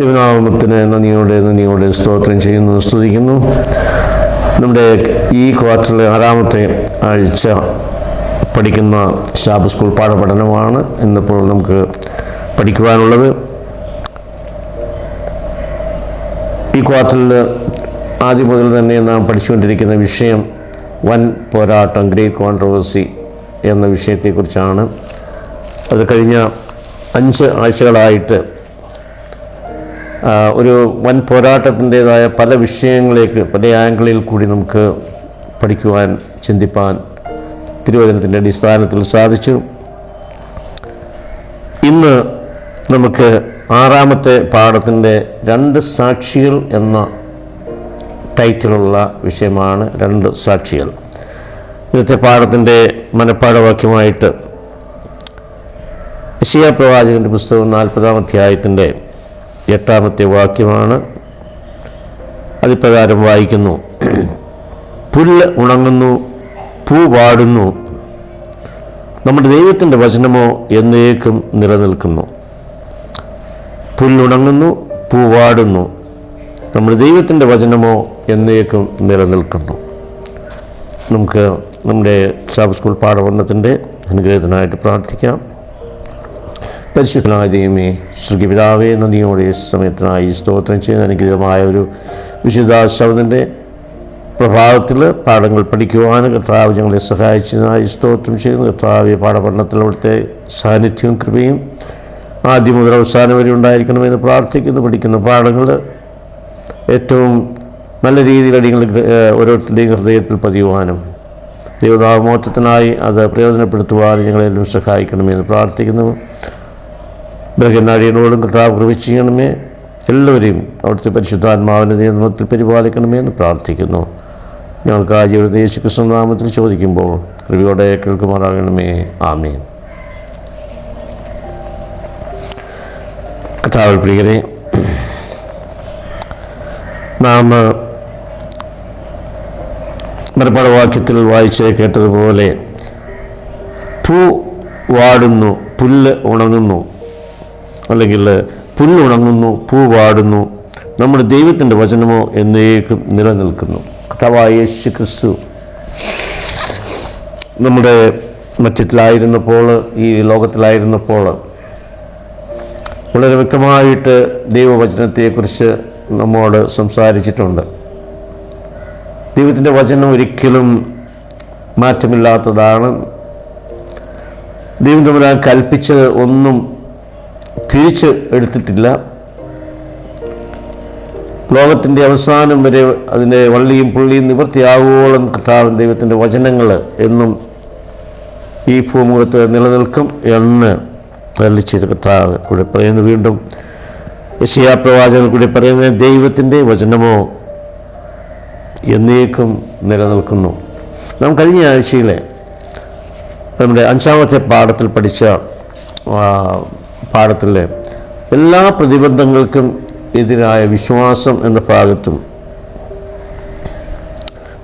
ദൈവനാമത്തിന് നന്ദിയോടെ സ്തോത്രം ചെയ്യുന്നു, സ്തുതിക്കുന്നു. നമ്മുടെ ഈ ക്വാർട്ടറിലെ 6ാമത്തെ ആഴ്ച പഠിക്കുന്ന ശാബത്ത് സ്കൂൾ പാഠപഠനമാണ് ഇന്നിപ്പോൾ നമുക്ക് പഠിക്കുവാനുള്ളത്. ഈ ക്വാർട്ടറിൽ ആദ്യം മുതൽ തന്നെ നാം പഠിച്ചുകൊണ്ടിരിക്കുന്ന വിഷയം വൻ പോരാട്ടം, ഗ്രേറ്റ് കോൺട്രവേഴ്സി എന്ന വിഷയത്തെക്കുറിച്ചാണ്. അത് കഴിഞ്ഞ 5 ആഴ്ചകളായിട്ട് ഒരു വൻ പോരാട്ടത്തിൻ്റേതായ പല വിഷയങ്ങളിലേക്ക് പല ആംഗിളിൽ കൂടി നമുക്ക് പഠിക്കുവാൻ, ചിന്തിപ്പാൻ തിരുവചനത്തിൻ്റെ അടിസ്ഥാനത്തിൽ സാധിച്ചു. ഇന്ന് നമുക്ക് 6ാമത്തെ പാഠത്തിൻ്റെ 2 സാക്ഷികൾ എന്ന ടൈറ്റിലുള്ള വിഷയമാണ്. 2 സാക്ഷികൾ. ഇന്നത്തെ പാഠത്തിൻ്റെ മനഃപ്പാഠവാക്യമായിട്ട് യെശയ്യാ പ്രവാചകൻ്റെ പുസ്തകം 40-ാം അധ്യായത്തിൻ്റെ 8ാമത്തെ വാക്യമാണ്. അതിപ്രകാരം വായിക്കുന്നു: പുല്ല് ഉണങ്ങുന്നു, പൂ വാടുന്നു, നമ്മുടെ ദൈവത്തിൻ്റെ വചനമോ എന്നേക്കും നിലനിൽക്കുന്നു. പുല്ലുണങ്ങുന്നു, പൂ വാടുന്നു, നമ്മുടെ ദൈവത്തിൻ്റെ വചനമോ എന്നേക്കും നിലനിൽക്കുന്നു. നമുക്ക് നമ്മുടെ ശാബത്ത് സ്കൂൾ പാഠപഠനത്തിൻ്റെ അനുഗ്രഹത്തിനായിട്ട് പ്രാർത്ഥിക്കാം. പരിശുദ്ധനായ ദൈവമേ, സ്വർഗ്ഗപിതാവേ, നന്ദിയോടെ സമയത്തിനായി സ്തോത്രം ചെയ്യുന്ന അനുഗ്രഹമായ ഒരു വിശുദ്ധ ശബ്ദത്തിൻ്റെ പ്രഭാവത്തിൽ പാഠങ്ങൾ പഠിക്കുവാനും കർത്താവ് ഞങ്ങളെ സഹായിച്ചതിനായി സ്തോത്രം ചെയ്യുന്നു. കർത്താവ് പാഠപഠനത്തിൽ അവിടുത്തെ സാന്നിധ്യവും കൃപയും ആദ്യം മുതൽ അവസാനം വരെ ഉണ്ടായിരിക്കണമെന്ന് പ്രാർത്ഥിക്കുന്നു. പഠിക്കുന്ന പാഠങ്ങൾ ഏറ്റവും നല്ല രീതിയിൽ അടികൾ ഓരോരുത്തരുടെയും ഹൃദയത്തിൽ പതിയുവാനും ദൈവനാമോഹത്തിനായി അത് പ്രയോജനപ്പെടുത്തുവാനും ഞങ്ങളെല്ലാം സഹായിക്കണമെന്ന് പ്രാർത്ഥിക്കുന്നു. ബലഹീനനാടിയനോടും കർത്താവ് കൃപ ചെയ്യണമേ. എല്ലാവരെയും അവിടുത്തെ പരിശുദ്ധാത്മാവിൻ്റെ നിയന്ത്രണത്തിൽ പരിപാലിക്കണമേ എന്ന് പ്രാർത്ഥിക്കുന്നു. ഞങ്ങൾക്ക് ആ ജീവിതത്തെ യേശു ക്രിസ്തു നാമത്തിൽ ചോദിക്കുമ്പോൾ കൃപയോടെ കേൾക്കുമാറാകണമേ. ആമേൻ. കർത്താവിൽ പ്രിയരെ, നാം മനഃപ്പാഠവാക്യത്തിൽ വായിച്ച് കേട്ടതുപോലെ പൂ വാടുന്നു, പുല്ല് ഉണങ്ങുന്നു, അല്ലെങ്കിൽ പുല്ലുണങ്ങുന്നു, പൂ വാടുന്നു, നമ്മുടെ ദൈവത്തിൻ്റെ വചനമോ എന്നേക്കും നിലനിൽക്കുന്നു. കർത്താവായ യേശു ക്രിസ്തു നമ്മുടെ മധ്യത്തിലായിരുന്നപ്പോൾ, ഈ ലോകത്തിലായിരുന്നപ്പോൾ വളരെ വ്യക്തമായിട്ട് ദൈവവചനത്തെക്കുറിച്ച് നമ്മോട് സംസാരിച്ചിട്ടുണ്ട്. ദൈവത്തിൻ്റെ വചനം ഒരിക്കലും മാറ്റമില്ലാത്തതാണ്. ദൈവം തമ്പുരാൻ കൽപ്പിച്ചത് ഒന്നും തിരിച്ച് എടുത്തിട്ടില്ല. ലോകത്തിൻ്റെ അവസാനം വരെ അതിൻ്റെ വള്ളിയും പുള്ളിയും നിവൃത്തിയാവുകയോളം കർത്താവിൻ ദൈവത്തിൻ്റെ വചനങ്ങൾ എന്നും ഈ ഭൂമുഖത്ത് നിലനിൽക്കും എന്ന് അരുളിച്ചെയ്ത കർത്താവ് ഇവിടെ പറയുന്നു. വീണ്ടും യെശയ്യാ പ്രവാചകൻ കൂടി പറയുന്നത് ദൈവത്തിൻ്റെ വചനമോ എന്നേക്കും നിലനിൽക്കുന്നു. നാം കഴിഞ്ഞ ആഴ്ചയിലെ നമ്മുടെ 5ാമത്തെ പാഠത്തിൽ പഠിച്ച പാഠത്തിലെ എല്ലാ പ്രതിബന്ധങ്ങൾക്കും എതിരായ വിശ്വാസം എന്ന ഭാഗത്തും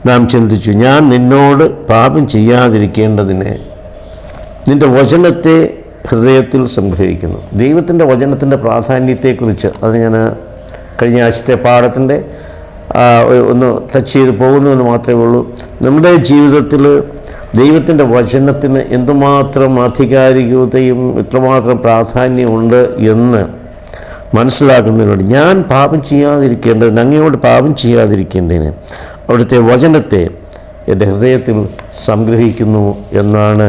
നാം ചിന്തിച്ചു, ഞാൻ നിന്നോട് പാപം ചെയ്യാതിരിക്കേണ്ടതിന് നിൻ്റെ വചനത്തെ ഹൃദയത്തിൽ സംഗ്രഹിക്കുന്നു. ദൈവത്തിൻ്റെ വചനത്തിൻ്റെ പ്രാധാന്യത്തെക്കുറിച്ച് അത് ഞാൻ കഴിഞ്ഞ ആഴ്ചത്തെ പാഠത്തിൻ്റെ ഒന്ന് ടച്ച് ചെയ്ത് പോകുന്നുവെന്ന് മാത്രമേ ഉള്ളൂ. നമ്മുടെ ജീവിതത്തിൽ ദൈവത്തിൻ്റെ വചനത്തിന് എന്തുമാത്രം ആധികാരികതയും എത്രമാത്രം പ്രാധാന്യമുണ്ട് എന്ന് മനസ്സിലാക്കുന്നതിനോട് ഞാൻ പാപം ചെയ്യാതിരിക്കേണ്ടതിന്, അങ്ങയോട് പാപം ചെയ്യാതിരിക്കേണ്ടതിന് അവിടുത്തെ വചനത്തെ എൻ്റെ ഹൃദയത്തിൽ സംഗ്രഹിക്കുന്നു എന്നാണ്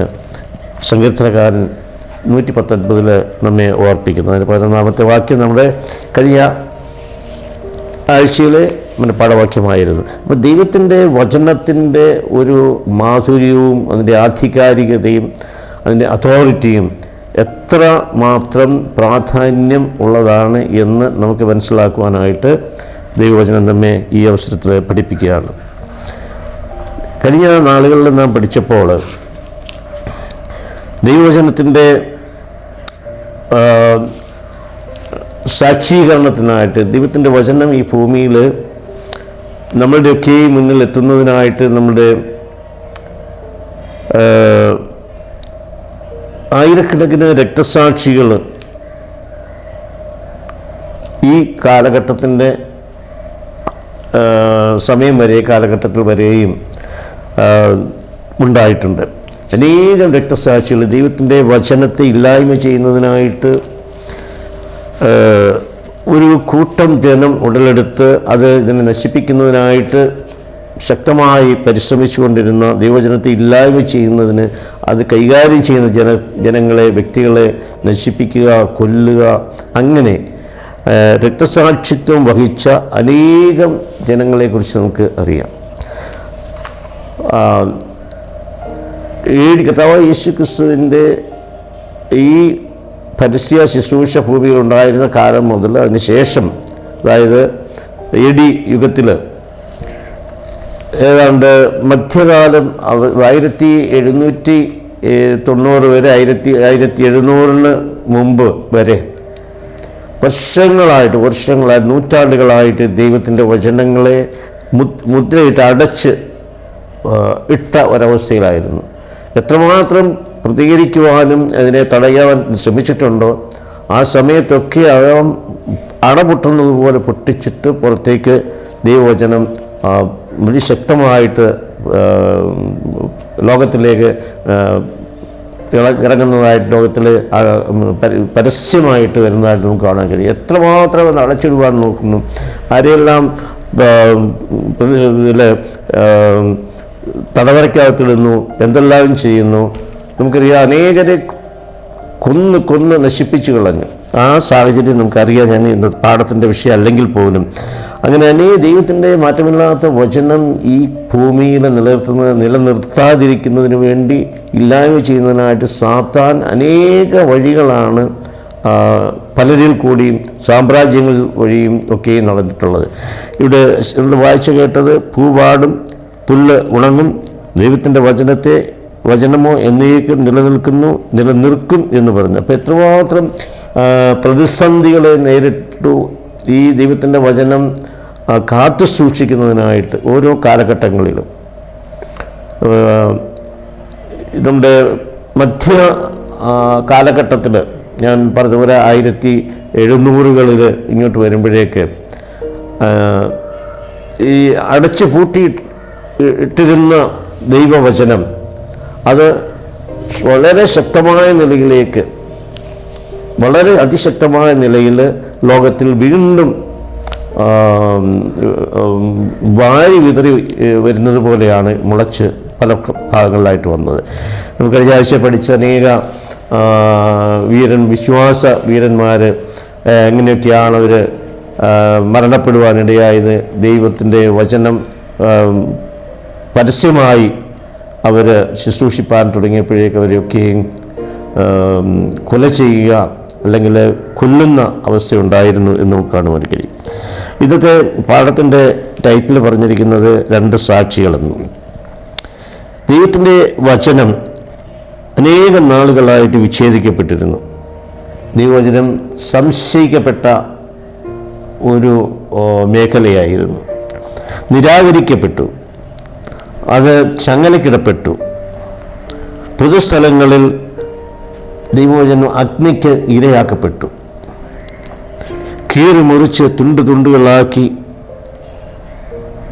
സങ്കീർത്തനക്കാരൻ 119 നമ്മെ ഓർപ്പിക്കുന്നത്. അതിന് 11ാമത്തെ വാക്യം നമ്മുടെ കഴിഞ്ഞ ആഴ്ചയിലെ മനഃപ്പാഠവാക്യമായിരുന്നു. അപ്പോൾ ദൈവത്തിൻ്റെ വചനത്തിൻ്റെ ഒരു മാധുര്യവും അതിൻ്റെ ആധികാരികതയും അതിൻ്റെ അതോറിറ്റിയും എത്ര മാത്രം പ്രാധാന്യം ഉള്ളതാണ് എന്ന് നമുക്ക് മനസ്സിലാക്കുവാനായിട്ട് ദൈവവചനം നമ്മെ ഈ അവസരത്തിൽ പഠിപ്പിക്കുകയാണ്. കഴിഞ്ഞ നാളുകളിൽ നാം പഠിച്ചപ്പോൾ ദൈവവചനത്തിൻ്റെ സാക്ഷീകരണത്തിനായിട്ട് ദൈവത്തിൻ്റെ വചനം ഈ ഭൂമിയിൽ നമ്മളുടെയൊക്കെ മുന്നിൽ എത്തുന്നതിനായിട്ട് നമ്മുടെ ആയിരക്കണക്കിന് രക്തസാക്ഷികൾ ഈ കാലഘട്ടത്തിൻ്റെ സമയം വരെ കാലഘട്ടത്തിൽ വരെയും ഉണ്ടായിട്ടുണ്ട്. അനേകം രക്തസാക്ഷികൾ ദൈവത്തിൻ്റെ വചനത്തെ ഇല്ലായ്മ ചെയ്യുന്നതിനായിട്ട് ഒരു കൂട്ടം ജനം ഉടലെടുത്ത് ഇതിനെ നശിപ്പിക്കുന്നതിനായിട്ട് ശക്തമായി പരിശ്രമിച്ചുകൊണ്ടിരുന്ന ദൈവവചനത്തെ ഇല്ലായ്മ ചെയ്യുന്നതിന് അത് കൈകാര്യം ചെയ്യുന്ന ജനങ്ങളെ, വ്യക്തികളെ നശിപ്പിക്കുക, കൊല്ലുക, അങ്ങനെ രക്തസാക്ഷിത്വം വഹിച്ച അനേകം ജനങ്ങളെക്കുറിച്ച് നമുക്ക് അറിയാം. കർത്താവായ യേശു ക്രിസ്തുവിൻ്റെ ഈ പരസ്യ ശുശ്രൂഷ ഭൂമിയിൽ ഉണ്ടായിരുന്ന കാലം മുതൽ അതിന് ശേഷം, അതായത് AD യുഗത്തിൽ ഏതാണ്ട് മധ്യകാലം 1790 വരെ 1700 മുമ്പ് വരെ വർഷങ്ങളായിട്ട് നൂറ്റാണ്ടുകളായിട്ട് ദൈവത്തിൻ്റെ വചനങ്ങളെ മുദ്രയിട്ട് അടച്ച് ഇട്ട ഒരവസ്ഥയിലായിരുന്നു. എത്രമാത്രം പ്രതികരിക്കുവാനും അതിനെ തടയാൻ ശ്രമിച്ചിട്ടുണ്ടോ ആ സമയത്തൊക്കെ അടപൊട്ടുന്നത് പോലെ പൊട്ടിച്ചിട്ട് പുറത്തേക്ക് ദൈവവചനം അതിശക്തമായിട്ട് ലോകത്തിലേക്ക് ഇറങ്ങുന്നതായിട്ട്, ലോകത്തിൽ പരസ്യമായിട്ട് വരുന്നതായിട്ട് നമുക്ക് കാണാൻ കഴിയും. എത്രമാത്രം അത് അടച്ചിടുവാൻ നോക്കുന്നു, ആരെയെല്ലാം തടവറയ്ക്കകത്തിടുന്നു, എന്തെല്ലാം ചെയ്യുന്നു. നമുക്കറിയാം, അനേകരെ കൊന്ന് നശിപ്പിച്ചു കളഞ്ഞു. ആ സാഹചര്യം നമുക്കറിയാം. ഞാൻ ഇന്ന് പാഠത്തിൻ്റെ വിഷയം അല്ലെങ്കിൽ പോലും അങ്ങനെ ദൈവത്തിൻ്റെ മാറ്റമില്ലാത്ത വചനം ഈ ഭൂമിയിൽ നിലനിർത്താതിരിക്കുന്നതിന് വേണ്ടി ഇല്ലായ്മ ചെയ്യുന്നതിനായിട്ട് സാത്താൻ അനേക വഴികളാണ് പലരിൽ കൂടിയും സാമ്രാജ്യങ്ങൾ വഴിയും ഒക്കെ നടന്നിട്ടുള്ളത്. ഇവിടെ വായിച്ചു കേട്ടത്, പൂവാടും പുല്ല് ഉണങ്ങും, ദൈവത്തിൻ്റെ വചനമോ എന്നേക്കും നിലനിൽക്കും എന്ന് പറഞ്ഞു. അപ്പോൾ എത്രമാത്രം പ്രതിസന്ധികളെ നേരിട്ടു ഈ ദൈവത്തിൻ്റെ വചനം കാത്തു സൂക്ഷിക്കുന്നതിനായിട്ട് ഓരോ കാലഘട്ടങ്ങളിലും. നമ്മുടെ മധ്യ കാലഘട്ടത്തിൽ ഞാൻ പറഞ്ഞ 1700-കളിൽ ഇങ്ങോട്ട് വരുമ്പോഴേക്ക് ഈ അടച്ചു ഇട്ടിരുന്ന ദൈവവചനം അത് വളരെ ശക്തമായ നിലയിലേക്ക്, വളരെ അതിശക്തമായ നിലയിൽ ലോകത്തിൽ വീണ്ടും വാരി വിതറി വരുന്നത് പോലെയാണ് മുളച്ച് പല ഭാഗങ്ങളിലായിട്ട് വന്നത്. നമുക്ക് കഴിഞ്ഞ ആഴ്ച പഠിച്ച അനേക വിശ്വാസ വീരന്മാർ എങ്ങനെയൊക്കെയാണ് അവർ മരണപ്പെടുവാനിടയായത്. ദൈവത്തിൻ്റെ വചനം പരസ്യമായി അവർ ശുശ്രൂഷിപ്പാൻ തുടങ്ങിയപ്പോഴേക്ക് അവരെയൊക്കെയും കൊല ചെയ്യുക അല്ലെങ്കിൽ കൊല്ലുന്ന അവസ്ഥയുണ്ടായിരുന്നു എന്ന് നമുക്ക് കാണുവാൻ കഴിയും. ഇന്നത്തെ പാഠത്തിൻ്റെ ടൈറ്റിൽ പറഞ്ഞിരിക്കുന്നത് 2 സാക്ഷികളെന്നും. ദൈവത്തിൻ്റെ വചനം അനേകം നാളുകളായിട്ട് വിച്ഛേദിക്കപ്പെട്ടിരുന്നു. ദൈവവചനം സംശയിക്കപ്പെട്ട ഒരു മേഖലയായിരുന്നു. നിരാകരിക്കപ്പെട്ടു, അത് ചങ്ങലക്കിടപ്പെട്ടു. പൊതുസ്ഥലങ്ങളിൽ ദൈവവചനം അഗ്നിക്ക് ഇരയാക്കപ്പെട്ടു. കീറി മുറിച്ച് തുണ്ടുകളാക്കി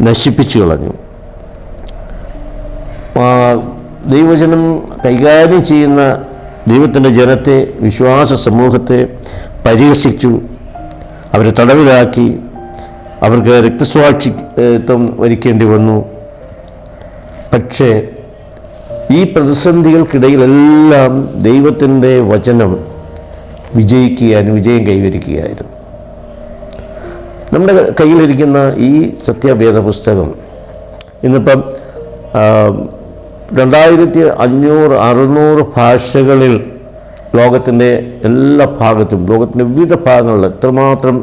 നശിപ്പിച്ചു കളഞ്ഞു. ദൈവവചനം കൈകാര്യം ചെയ്യുന്ന ദൈവത്തിൻ്റെ ജനത്തെ, വിശ്വാസ സമൂഹത്തെ പരിഹസിച്ചു, അവരെ തടവിലാക്കി, അവർക്ക് രക്തസാക്ഷിത്വം വരിക്കേണ്ടി വന്നു. പക്ഷേ ഈ പ്രതിസന്ധികൾക്കിടയിലെല്ലാം ദൈവത്തിൻ്റെ വചനം വിജയം കൈവരിക്കുകയായിരുന്നു. നമ്മുടെ കയ്യിലിരിക്കുന്ന ഈ സത്യവേദ പുസ്തകം ഇന്നിപ്പം 2500-600 ഭാഷകളിൽ ലോകത്തിൻ്റെ എല്ലാ ഭാഗത്തും, ലോകത്തിൻ്റെ വിവിധ ഭാഗങ്ങളിൽ എത്രമാത്രം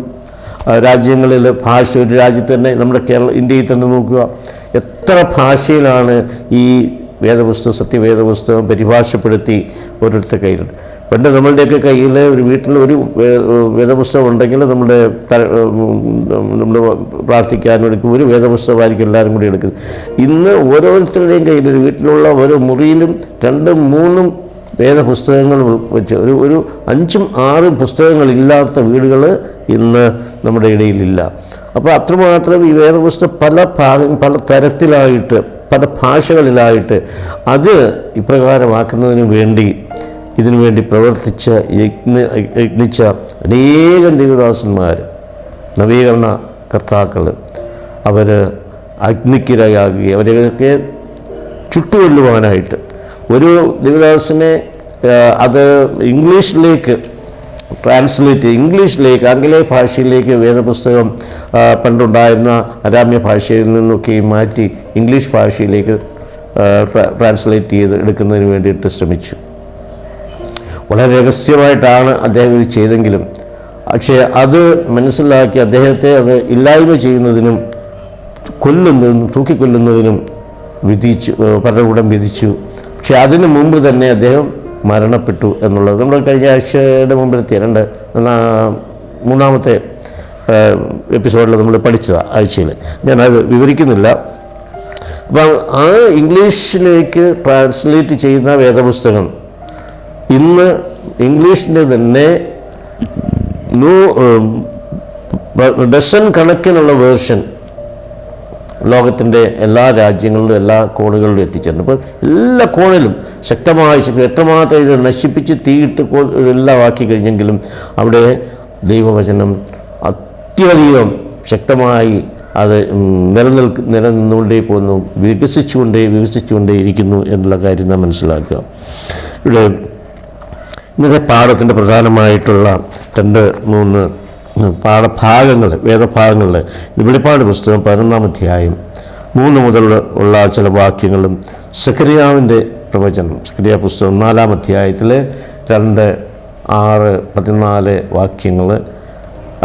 രാജ്യങ്ങളിൽ ഭാഷ, ഒരു രാജ്യത്ത് തന്നെ നമ്മുടെ ഇന്ത്യയിൽ തന്നെ നോക്കുക, എത്ര ഭാഷയിലാണ് ഈ വേദപുസ്തകം, സത്യവേദപുസ്തകം പരിഭാഷപ്പെടുത്തി ഓരോരുത്തരുടെ കയ്യിലുണ്ട്. പണ്ട് നമ്മളുടെയൊക്കെ കയ്യിൽ ഒരു വീട്ടിൽ ഒരു വേദപുസ്തകം ഉണ്ടെങ്കിൽ നമ്മൾ പ്രാർത്ഥിക്കാനും എടുക്കും, ഒരു വേദപുസ്തകമായിരിക്കും എല്ലാവരും കൂടി എടുക്കുന്നത്. ഇന്ന് ഓരോരുത്തരുടെയും കയ്യിൽ, ഒരു വീട്ടിലുള്ള ഓരോ മുറിയിലും 2-3 വേദപുസ്തകങ്ങൾ വെച്ച് ഒരു 5-6 പുസ്തകങ്ങളില്ലാത്ത വീടുകൾ ഇന്ന് നമ്മുടെ ഇടയിലില്ല. അപ്പോൾ അത്രമാത്രം ഈ വേദപുസ്തകം പല തരത്തിലായിട്ട് പല ഭാഷകളിലായിട്ട് അത് ഇപ്രകാരമാക്കുന്നതിന് വേണ്ടി ഇതിനുവേണ്ടി യത്നിച്ച അനേകം ദൈവദാസന്മാർ, നവീകരണ കർത്താക്കൾ, അവർ അഗ്നിക്കിരയാകുകയും അവരെയൊക്കെ ചുട്ടുകൊല്ലുവാനായിട്ട് ഒരു ദൈവദാസനെ അത് ഇംഗ്ലീഷിലേക്ക് ആംഗലേയ ഭാഷയിലേക്ക് വേദപുസ്തകം പണ്ടുണ്ടായിരുന്ന അരാമ്യ ഭാഷയിൽ നിന്നൊക്കെ മാറ്റി ഇംഗ്ലീഷ് ഭാഷയിലേക്ക് ട്രാൻസ്ലേറ്റ് ചെയ്ത് എടുക്കുന്നതിന് വേണ്ടിയിട്ട് ശ്രമിച്ചു. വളരെ രഹസ്യമായിട്ടാണ് അദ്ദേഹം ഇത് ചെയ്തെങ്കിലും പക്ഷേ അത് മനസ്സിലാക്കി അദ്ദേഹത്തെ അത് ഇല്ലായ്മ ചെയ്യുന്നതിനും തൂക്കിക്കൊല്ലുന്നതിനും ഭരണകൂടം വിധിച്ചു. പക്ഷെ അതിനു മുമ്പ് തന്നെ അദ്ദേഹം മരണപ്പെട്ടു എന്നുള്ളത് നമ്മൾ കഴിഞ്ഞ ആഴ്ചയുടെ മുമ്പിലത്തെ 3-ാമത്തെ എപ്പിസോഡിൽ നമ്മൾ പഠിച്ചതാണ്. ആഴ്ചയിൽ ഞാനത് വിവരിക്കുന്നില്ല. അപ്പം ആ ഇംഗ്ലീഷിലേക്ക് ട്രാൻസ്ലേറ്റ് ചെയ്യുന്ന വേദപുസ്തകം ഇന്ന് ഇംഗ്ലീഷിൻ്റെ തന്നെ ഡസൻ കണക്കിനുള്ള വേർഷൻ ലോകത്തിൻ്റെ എല്ലാ രാജ്യങ്ങളിലും എല്ലാ കോണുകളിലും എത്തിച്ചിട്ടുണ്ട്. അപ്പോൾ എല്ലാ കോണിലും ശക്തമായി എത്രമാത്രം ഇത് നശിപ്പിച്ച് തീയിട്ട് എല്ലാം ആക്കി കഴിഞ്ഞെങ്കിലും അവിടെ ദൈവവചനം അത്യധികം ശക്തമായി അത് നിലനിന്നുകൊണ്ടേ പോകുന്നു, വികസിച്ചുകൊണ്ടേ ഇരിക്കുന്നു എന്നുള്ള കാര്യം നാം മനസ്സിലാക്കുക. ഇവിടെ ഇന്നത്തെ പാഠത്തിൻ്റെ പ്രധാനമായിട്ടുള്ള 2-3 പാഠഭാഗങ്ങൾ, വേദഭാഗങ്ങളിൽ വെളിപ്പാട് പുസ്തകം 11-ാം അധ്യായം 3 മുതൽ ഉള്ള ചില വാക്യങ്ങളും, സഖറിയാവിൻ്റെ പ്രവചനം സഖറിയ പുസ്തകം 4-ാം അധ്യായത്തിൽ 2, 6, 14 വാക്യങ്ങൾ,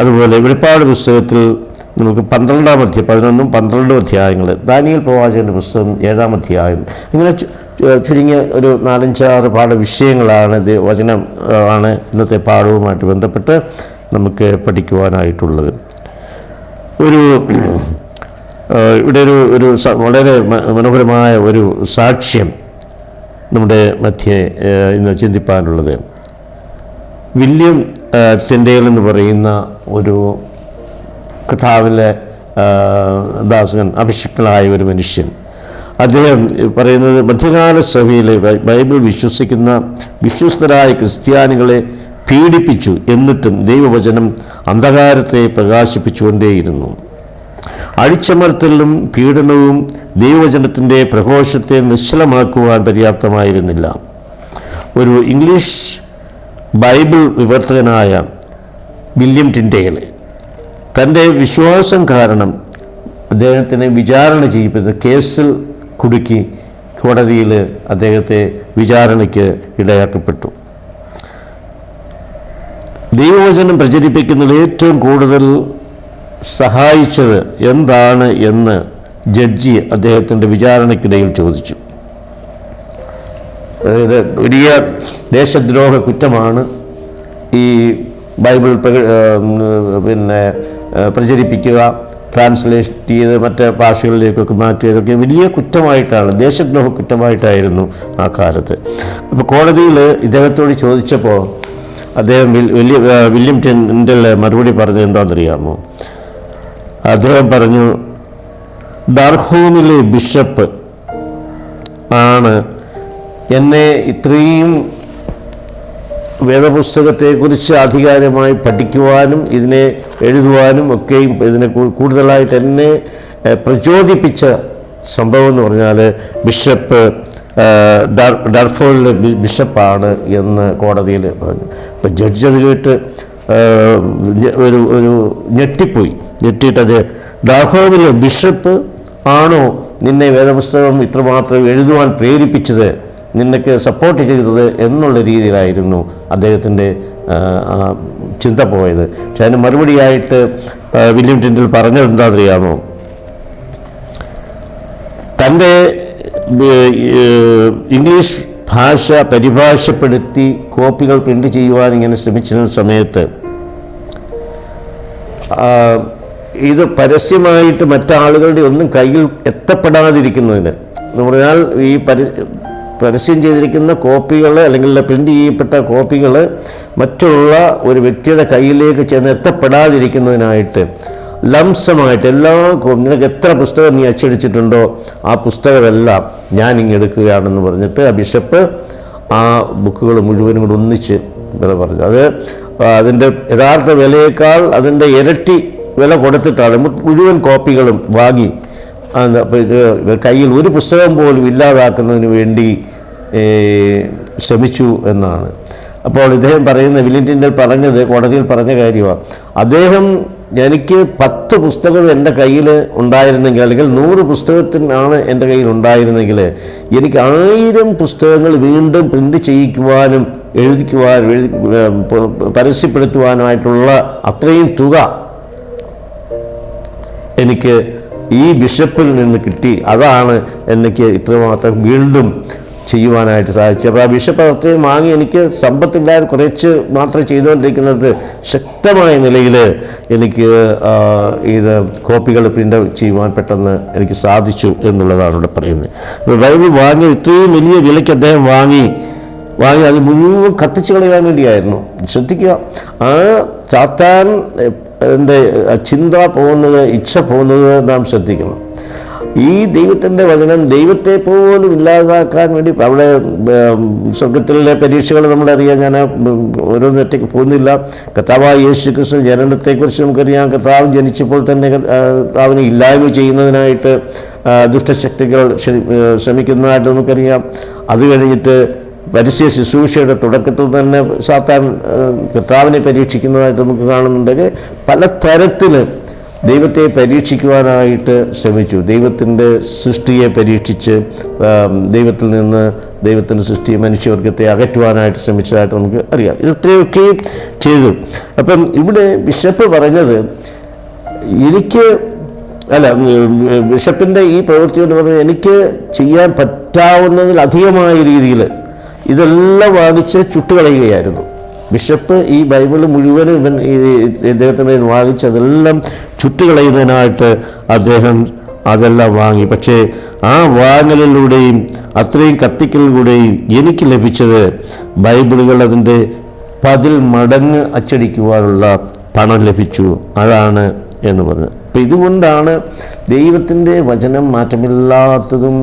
അതുപോലെ വെളിപ്പാട് പുസ്തകത്തിൽ നമുക്ക് 11-ാം 12 അധ്യായങ്ങൾ, ദാനിയേൽ പ്രവാചകൻ്റെ പുസ്തകം 7-ാം അധ്യായം, ഇങ്ങനെ ചുരുങ്ങിയ ഒരു 4-5 പാഠവിഷയങ്ങളാണ് വചനം ആണ് ഇന്നത്തെ പാഠവുമായിട്ട് ബന്ധപ്പെട്ട് നമുക്ക് പഠിക്കുവാനായിട്ടുള്ളത്. ഇവിടെ ഒരു വളരെ മനോഹരമായ ഒരു സാക്ഷ്യം നമ്മുടെ മധ്യേ ഇന്ന് ചിന്തിപ്പാനുള്ളത്. വില്യം ടിൻഡേൽ എന്ന് പറയുന്ന ഒരു കർത്താവിലെ ദാസകൻ, അഭിഷിക്തനായ ഒരു മനുഷ്യൻ, അദ്ദേഹം പറയുന്നത് മധ്യകാല സഭയിലെ ബൈബിൾ വിശ്വസിക്കുന്ന വിശ്വസ്തരായ ക്രിസ്ത്യാനികളെ പീഡിപ്പിച്ചു, എന്നിട്ടും ദൈവവചനം അന്ധകാരത്തെ പ്രകാശിപ്പിച്ചുകൊണ്ടേയിരുന്നു. അഴിച്ചമർത്തലും പീഡനവും ദൈവവചനത്തിൻ്റെ പ്രഘോഷത്തെ നിശ്ചലമാക്കുവാൻ പര്യാപ്തമായിരുന്നില്ല. ഒരു ഇംഗ്ലീഷ് ബൈബിൾ വിവർത്തകനായ വില്യം ടിൻഡേൽ തൻ്റെ വിശ്വാസം കാരണം അദ്ദേഹത്തിനെ വിചാരണ ചെയ്യപ്പെട്ടു, കേസിൽ കുടുക്കി കോടതിയിൽ അദ്ദേഹത്തെ വിചാരണയ്ക്ക് ഇടയാക്കപ്പെട്ടു. ദൈവവചനം പ്രചരിപ്പിക്കുന്നതിൽ ഏറ്റവും കൂടുതൽ സഹായിച്ചത് എന്താണ് എന്ന് ജഡ്ജി അദ്ദേഹത്തിൻ്റെ വിചാരണയ്ക്കിടയിൽ ചോദിച്ചു. അതായത് വലിയ ദേശദ്രോഹ കുറ്റമാണ് ഈ ബൈബിൾ പ്രചരിപ്പിക്കുക, ട്രാൻസ്ലേറ്റ് ചെയ്ത് മറ്റ് ഭാഷകളിലേക്കൊക്കെ മാറ്റിയതൊക്കെ വലിയ കുറ്റമായിട്ടാണ്, ദേശദ്രോഹ കുറ്റമായിട്ടായിരുന്നു ആ കാലത്ത്. അപ്പോൾ കോടതിയിൽ ഇദ്ദേഹത്തോട് ചോദിച്ചപ്പോൾ അദ്ദേഹം വില്യം ടിൻഡേൽ മറുപടി പറഞ്ഞത് എന്താണെന്നറിയാമോ? അദ്ദേഹം പറഞ്ഞു, ഡർഹോമിലെ ബിഷപ്പ് ആണ് എന്നെ ഇത്രയും വേദപുസ്തകത്തെക്കുറിച്ച് ആധികാരികമായി പഠിക്കുവാനും ഇതിനെ എഴുതുവാനും ഒക്കെയും ഇതിനെ കൂടുതലായിട്ട് എന്നെ പ്രചോദിപ്പിച്ച സംഭവം എന്ന് പറഞ്ഞാൽ ബിഷപ്പ് ഡർഫോളിലെ ബിഷപ്പാണ് എന്ന് കോടതിയിൽ പറഞ്ഞു. അപ്പോൾ ജഡ്ജ് അത് കേട്ട് ഒരു ഞെട്ടിയിട്ടത്, ഡർഹോമിലെ ബിഷപ്പ് ആണോ നിന്നെ വേദപുസ്തകം ഇത്രമാത്രം എഴുതുവാൻ പ്രേരിപ്പിച്ചത്, നിനക്ക് സപ്പോർട്ട് ചെയ്തത് എന്നുള്ള രീതിയിലായിരുന്നു അദ്ദേഹത്തിൻ്റെ ചിന്ത പോയത്. പക്ഷെ അതിന് മറുപടിയായിട്ട് വില്യം ടിൻഡേൽ പറഞ്ഞത് എന്താണെന്നറിയാമോ? തൻ്റെ ഇംഗ്ലീഷ് ഭാഷ പരിഭാഷപ്പെടുത്തി കോപ്പികൾ പ്രിൻ്റ് ചെയ്യുവാൻ ഇങ്ങനെ ശ്രമിച്ചിരുന്ന സമയത്ത് ഇത് പരസ്യമായിട്ട് മറ്റാളുകളുടെ ഒന്നും കയ്യിൽ എത്തപ്പെടാതിരിക്കുന്നതിന് എന്ന് പറഞ്ഞാൽ ഈ പരസ്യം ചെയ്തിരിക്കുന്ന കോപ്പികൾ അല്ലെങ്കിൽ പ്രിൻ്റ് ചെയ്യപ്പെട്ട കോപ്പികൾ മറ്റുള്ള ഒരു വ്യക്തിയുടെ കയ്യിലേക്ക് ചെന്ന് എത്തപ്പെടാതിരിക്കുന്നതിനായിട്ട് ലംസമായിട്ട് നിനക്ക് എത്ര പുസ്തകം നീ അച്ചടിച്ചിട്ടുണ്ടോ ആ പുസ്തകമെല്ലാം ഞാനിങ്ങ് എടുക്കുകയാണെന്ന് പറഞ്ഞിട്ട് ആ ബിഷപ്പ് ആ ബുക്കുകൾ മുഴുവനും കൂടെ ഒന്നിച്ച് വില പറഞ്ഞു. അതിൻ്റെ യഥാർത്ഥ വിലയേക്കാൾ അതിൻ്റെ ഇരട്ടി വില കൊടുത്തിട്ടാണ് മുഴുവൻ കോപ്പികളും വാങ്ങി കയ്യിൽ ഒരു പുസ്തകം പോലും ഇല്ലാതാക്കുന്നതിന് വേണ്ടി ശ്രമിച്ചു എന്നാണ്. അപ്പോൾ ഇദ്ദേഹം വില്യം ടിൻഡൽ പറഞ്ഞത്, കോടതിയിൽ പറഞ്ഞ കാര്യമാണ്, അദ്ദേഹം എനിക്ക് 10 പുസ്തകം എൻ്റെ കയ്യിൽ ഉണ്ടായിരുന്നെങ്കിൽ, അല്ലെങ്കിൽ 100 പുസ്തകത്തിനാണ് എൻ്റെ കയ്യിൽ ഉണ്ടായിരുന്നെങ്കിൽ, എനിക്ക് 1000 പുസ്തകങ്ങൾ വീണ്ടും പ്രിൻ്റ് ചെയ്യിക്കുവാനും പരസ്യപ്പെടുത്തുവാനുമായിട്ടുള്ള അത്രയും തുക എനിക്ക് ഈ ബിഷപ്പിൽ നിന്ന് കിട്ടി. അതാണ് എനിക്ക് ഇത്രമാത്രം വീണ്ടും ചെയ്യുവാനായിട്ട് സാധിച്ചു. അപ്പോൾ ആ ബിഷപ്പ് അത്രയും വാങ്ങി എനിക്ക് സമ്പത്തില്ലാതെ കുറച്ച് മാത്രം ചെയ്തുകൊണ്ടിരിക്കുന്നത് ശക്തമായ നിലയിൽ എനിക്ക് ഇത് കോപ്പികൾ പ്രിൻ്റ് ചെയ്യുവാൻ പെട്ടെന്ന് എനിക്ക് സാധിച്ചു എന്നുള്ളതാണ് ഇവിടെ പറയുന്നത്. ബൈബിൾ വാങ്ങി ഇത്രയും വലിയ വിലയ്ക്ക് അദ്ദേഹം വാങ്ങി അത് മുഴുവൻ കത്തിച്ചു കളയാൻ വേണ്ടിയായിരുന്നു. ശ്രദ്ധിക്കുക, ആ സാത്താൻ ചിന്ത പോകുന്നത്, ഇച്ഛ പോകുന്നത് നാം ശ്രദ്ധിക്കണം. ഈ ദൈവത്തിൻ്റെ വചനം ദൈവത്തെ പോലും ഇല്ലാതാക്കാൻ വേണ്ടി, അവിടെ സ്വർഗത്തിലെ പരീക്ഷകൾ നമ്മളറിയാം, ഞാൻ ഓരോന്നൊറ്റയ്ക്ക് പോകുന്നില്ല. കർത്താവായ യേശു ക്രിസ്തു ജനനത്തെക്കുറിച്ച് നമുക്കറിയാം. കർത്താവ് ജനിച്ചപ്പോൾ തന്നെ കർത്താവിനെ ഇല്ലായ്മ ചെയ്യുന്നതിനായിട്ട് ദുഷ്ടശക്തികൾ ശ്രമിക്കുന്നതായിട്ട് നമുക്കറിയാം. അത് കഴിഞ്ഞിട്ട് പരസ്യ ശുശ്രൂഷയുടെ തുടക്കത്തിൽ തന്നെ സാത്താൻ കർത്താവിനെ പരീക്ഷിക്കുന്നതായിട്ട് നമുക്ക് കാണുന്നുണ്ടെങ്കിൽ പല തരത്തിൽ ദൈവത്തെ പരീക്ഷിക്കുവാനായിട്ട് ശ്രമിച്ചു. ദൈവത്തിൻ്റെ സൃഷ്ടിയെ പരീക്ഷിച്ച് ദൈവത്തിൻ്റെ സൃഷ്ടിയെ, മനുഷ്യവർഗത്തെ അകറ്റുവാനായിട്ട് ശ്രമിച്ചതായിട്ട് നമുക്ക് അറിയാം. ഇത്രയൊക്കെ ചെയ്തു. അപ്പം ഇവിടെ ബിഷപ്പ് പറഞ്ഞത്, ബിഷപ്പിൻ്റെ ഈ പ്രവൃത്തിയോട് പറഞ്ഞത്, എനിക്ക് ചെയ്യാൻ പറ്റാവുന്നതിലധികമായ രീതിയിൽ ഇതെല്ലാം വാങ്ങിച്ച് ചുട്ടുകളയുകയായിരുന്നു. ബിഷപ്പ് ഈ ബൈബിൾ മുഴുവനും ഇദ്ദേഹത്തിന് മേൽ വാങ്ങിച്ച് അതെല്ലാം ചുട്ടുകളയുന്നതിനായിട്ട് അദ്ദേഹം അതെല്ലാം വാങ്ങി. പക്ഷേ ആ വാങ്ങലിലൂടെയും അത്രയും കത്തിക്കലിലൂടെയും എനിക്ക് ലഭിച്ചത് ബൈബിളുകൾ അതിൻ്റെ 10 മടങ്ങ് അച്ചടിക്കുവാനുള്ള പണം ലഭിച്ചു. അതാണ് എന്ന് പറഞ്ഞു. അപ്പം ഇതുകൊണ്ടാണ് ദൈവത്തിൻ്റെ വചനം മാറ്റമില്ലാത്തതും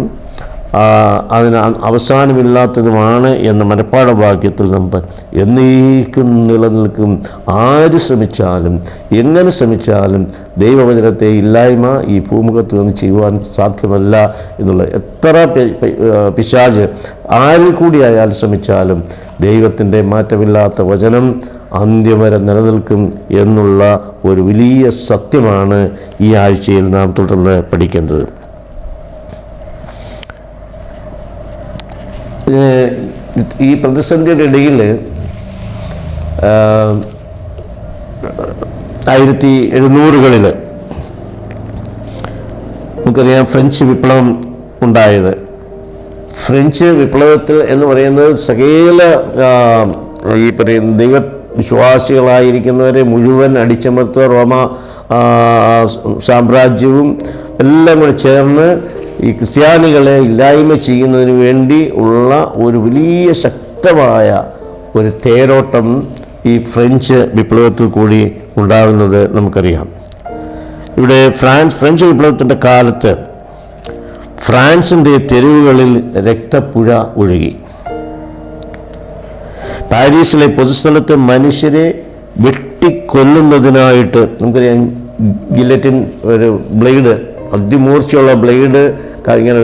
അതിന് അവസാനമില്ലാത്തതുമാണ് എന്ന മനഃപ്പാഠവാക്യത്തിൽ നമ്മൾ എന്നേക്കും നിലനിൽക്കും. ആര് ശ്രമിച്ചാലും എങ്ങനെ ശ്രമിച്ചാലും ദൈവവചനത്തെ ഇല്ലായ്മ ഈ ഭൂമുഖത്ത് നിന്ന് ചെയ്യുവാൻ സാധ്യമല്ല എന്നുള്ള, എത്ര പിശാച് ആരിൽ കൂടിയായാൽ ശ്രമിച്ചാലും ദൈവത്തിൻ്റെ മാറ്റമില്ലാത്ത വചനം അന്ത്യം വരെ നിലനിൽക്കും എന്നുള്ള ഒരു വലിയ സത്യമാണ് ഈ ആഴ്ചയിൽ നാം തുടർന്ന് പഠിക്കേണ്ടത്. ഈ പ്രതിസന്ധിയുടെ ഇടയിൽ 1700-കളിൽ നമുക്കറിയാം ഫ്രഞ്ച് വിപ്ലവം ഉണ്ടായത്. ഫ്രഞ്ച് വിപ്ലവത്തിൽ എന്ന് പറയുന്നത് സകല ഈ പറയുന്ന ദൈവവിശ്വാസികളായിരിക്കുന്നവരെ മുഴുവൻ അടിച്ചമർത്തുക, റോമ സാമ്രാജ്യവും എല്ലാം കൂടെ ചേർന്ന് ഈ ക്രിസ്ത്യാനികളെ ഇല്ലായ്മ ചെയ്യുന്നതിന് വേണ്ടി ഉള്ള ഒരു വലിയ ശക്തമായ ഒരു തേരോട്ടം ഈ ഫ്രഞ്ച് വിപ്ലവത്തിൽ കൂടി ഉണ്ടാകുന്നത് നമുക്കറിയാം. ഇവിടെ ഫ്രഞ്ച് വിപ്ലവത്തിൻ്റെ കാലത്ത് ഫ്രാൻസിൻ്റെ തെരുവുകളിൽ രക്തപ്പുഴ ഒഴുകി. പാരീസിലെ പൊതുസ്ഥലത്ത് മനുഷ്യരെ വെട്ടിക്കൊല്ലുന്നതിനായിട്ട് നമുക്കറിയാം, ഗില്ലറ്റിൻ ഒരു ബ്ലേഡ്, അതിമൂർച്ചയുള്ള ബ്ലേഡ് ഇങ്ങനെ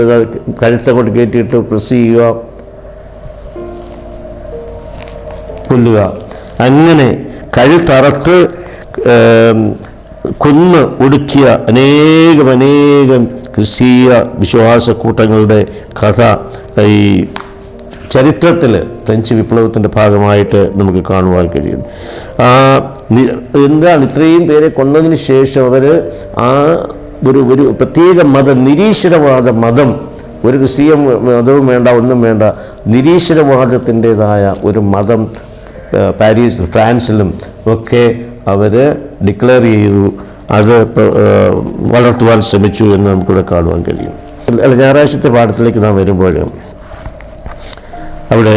കഴുത്തങ്ങോട്ട് കയറ്റിയിട്ട് പ്രസ് ചെയ്യുക, കൊല്ലുക. അങ്ങനെ കഴുത്തറത്ത് കൊന്ന് ഒടുക്കിയ അനേകം ക്രിസ്തീയ വിശ്വാസക്കൂട്ടങ്ങളുടെ കഥ ഈ ചരിത്രത്തിൽ ഫ്രഞ്ച് വിപ്ലവത്തിൻ്റെ ഭാഗമായിട്ട് നമുക്ക് കാണുവാൻ കഴിയും. എന്താണ് ഇത്രയും പേരെ കൊന്നതിന് ശേഷം അവർ ഒരു പ്രത്യേക മതം, നിരീശ്വരവാദ മതം, ഒരു ക്രിസ്തീയ മതവും വേണ്ട, ഒന്നും വേണ്ട, നിരീശ്വരവാദത്തിൻ്റെതായ ഒരു മതം ഫ്രാൻസിലും ഒക്കെ അവർ ഡിക്ലെയർ ചെയ്തു. അത് വളർത്തുവാൻ ശ്രമിച്ചു എന്ന് നമുക്കിവിടെ കാണുവാൻ കഴിയും. ഞായറാഴ്ചത്തെ പാഠത്തിലേക്ക് നാം വരുമ്പോൾ അവിടെ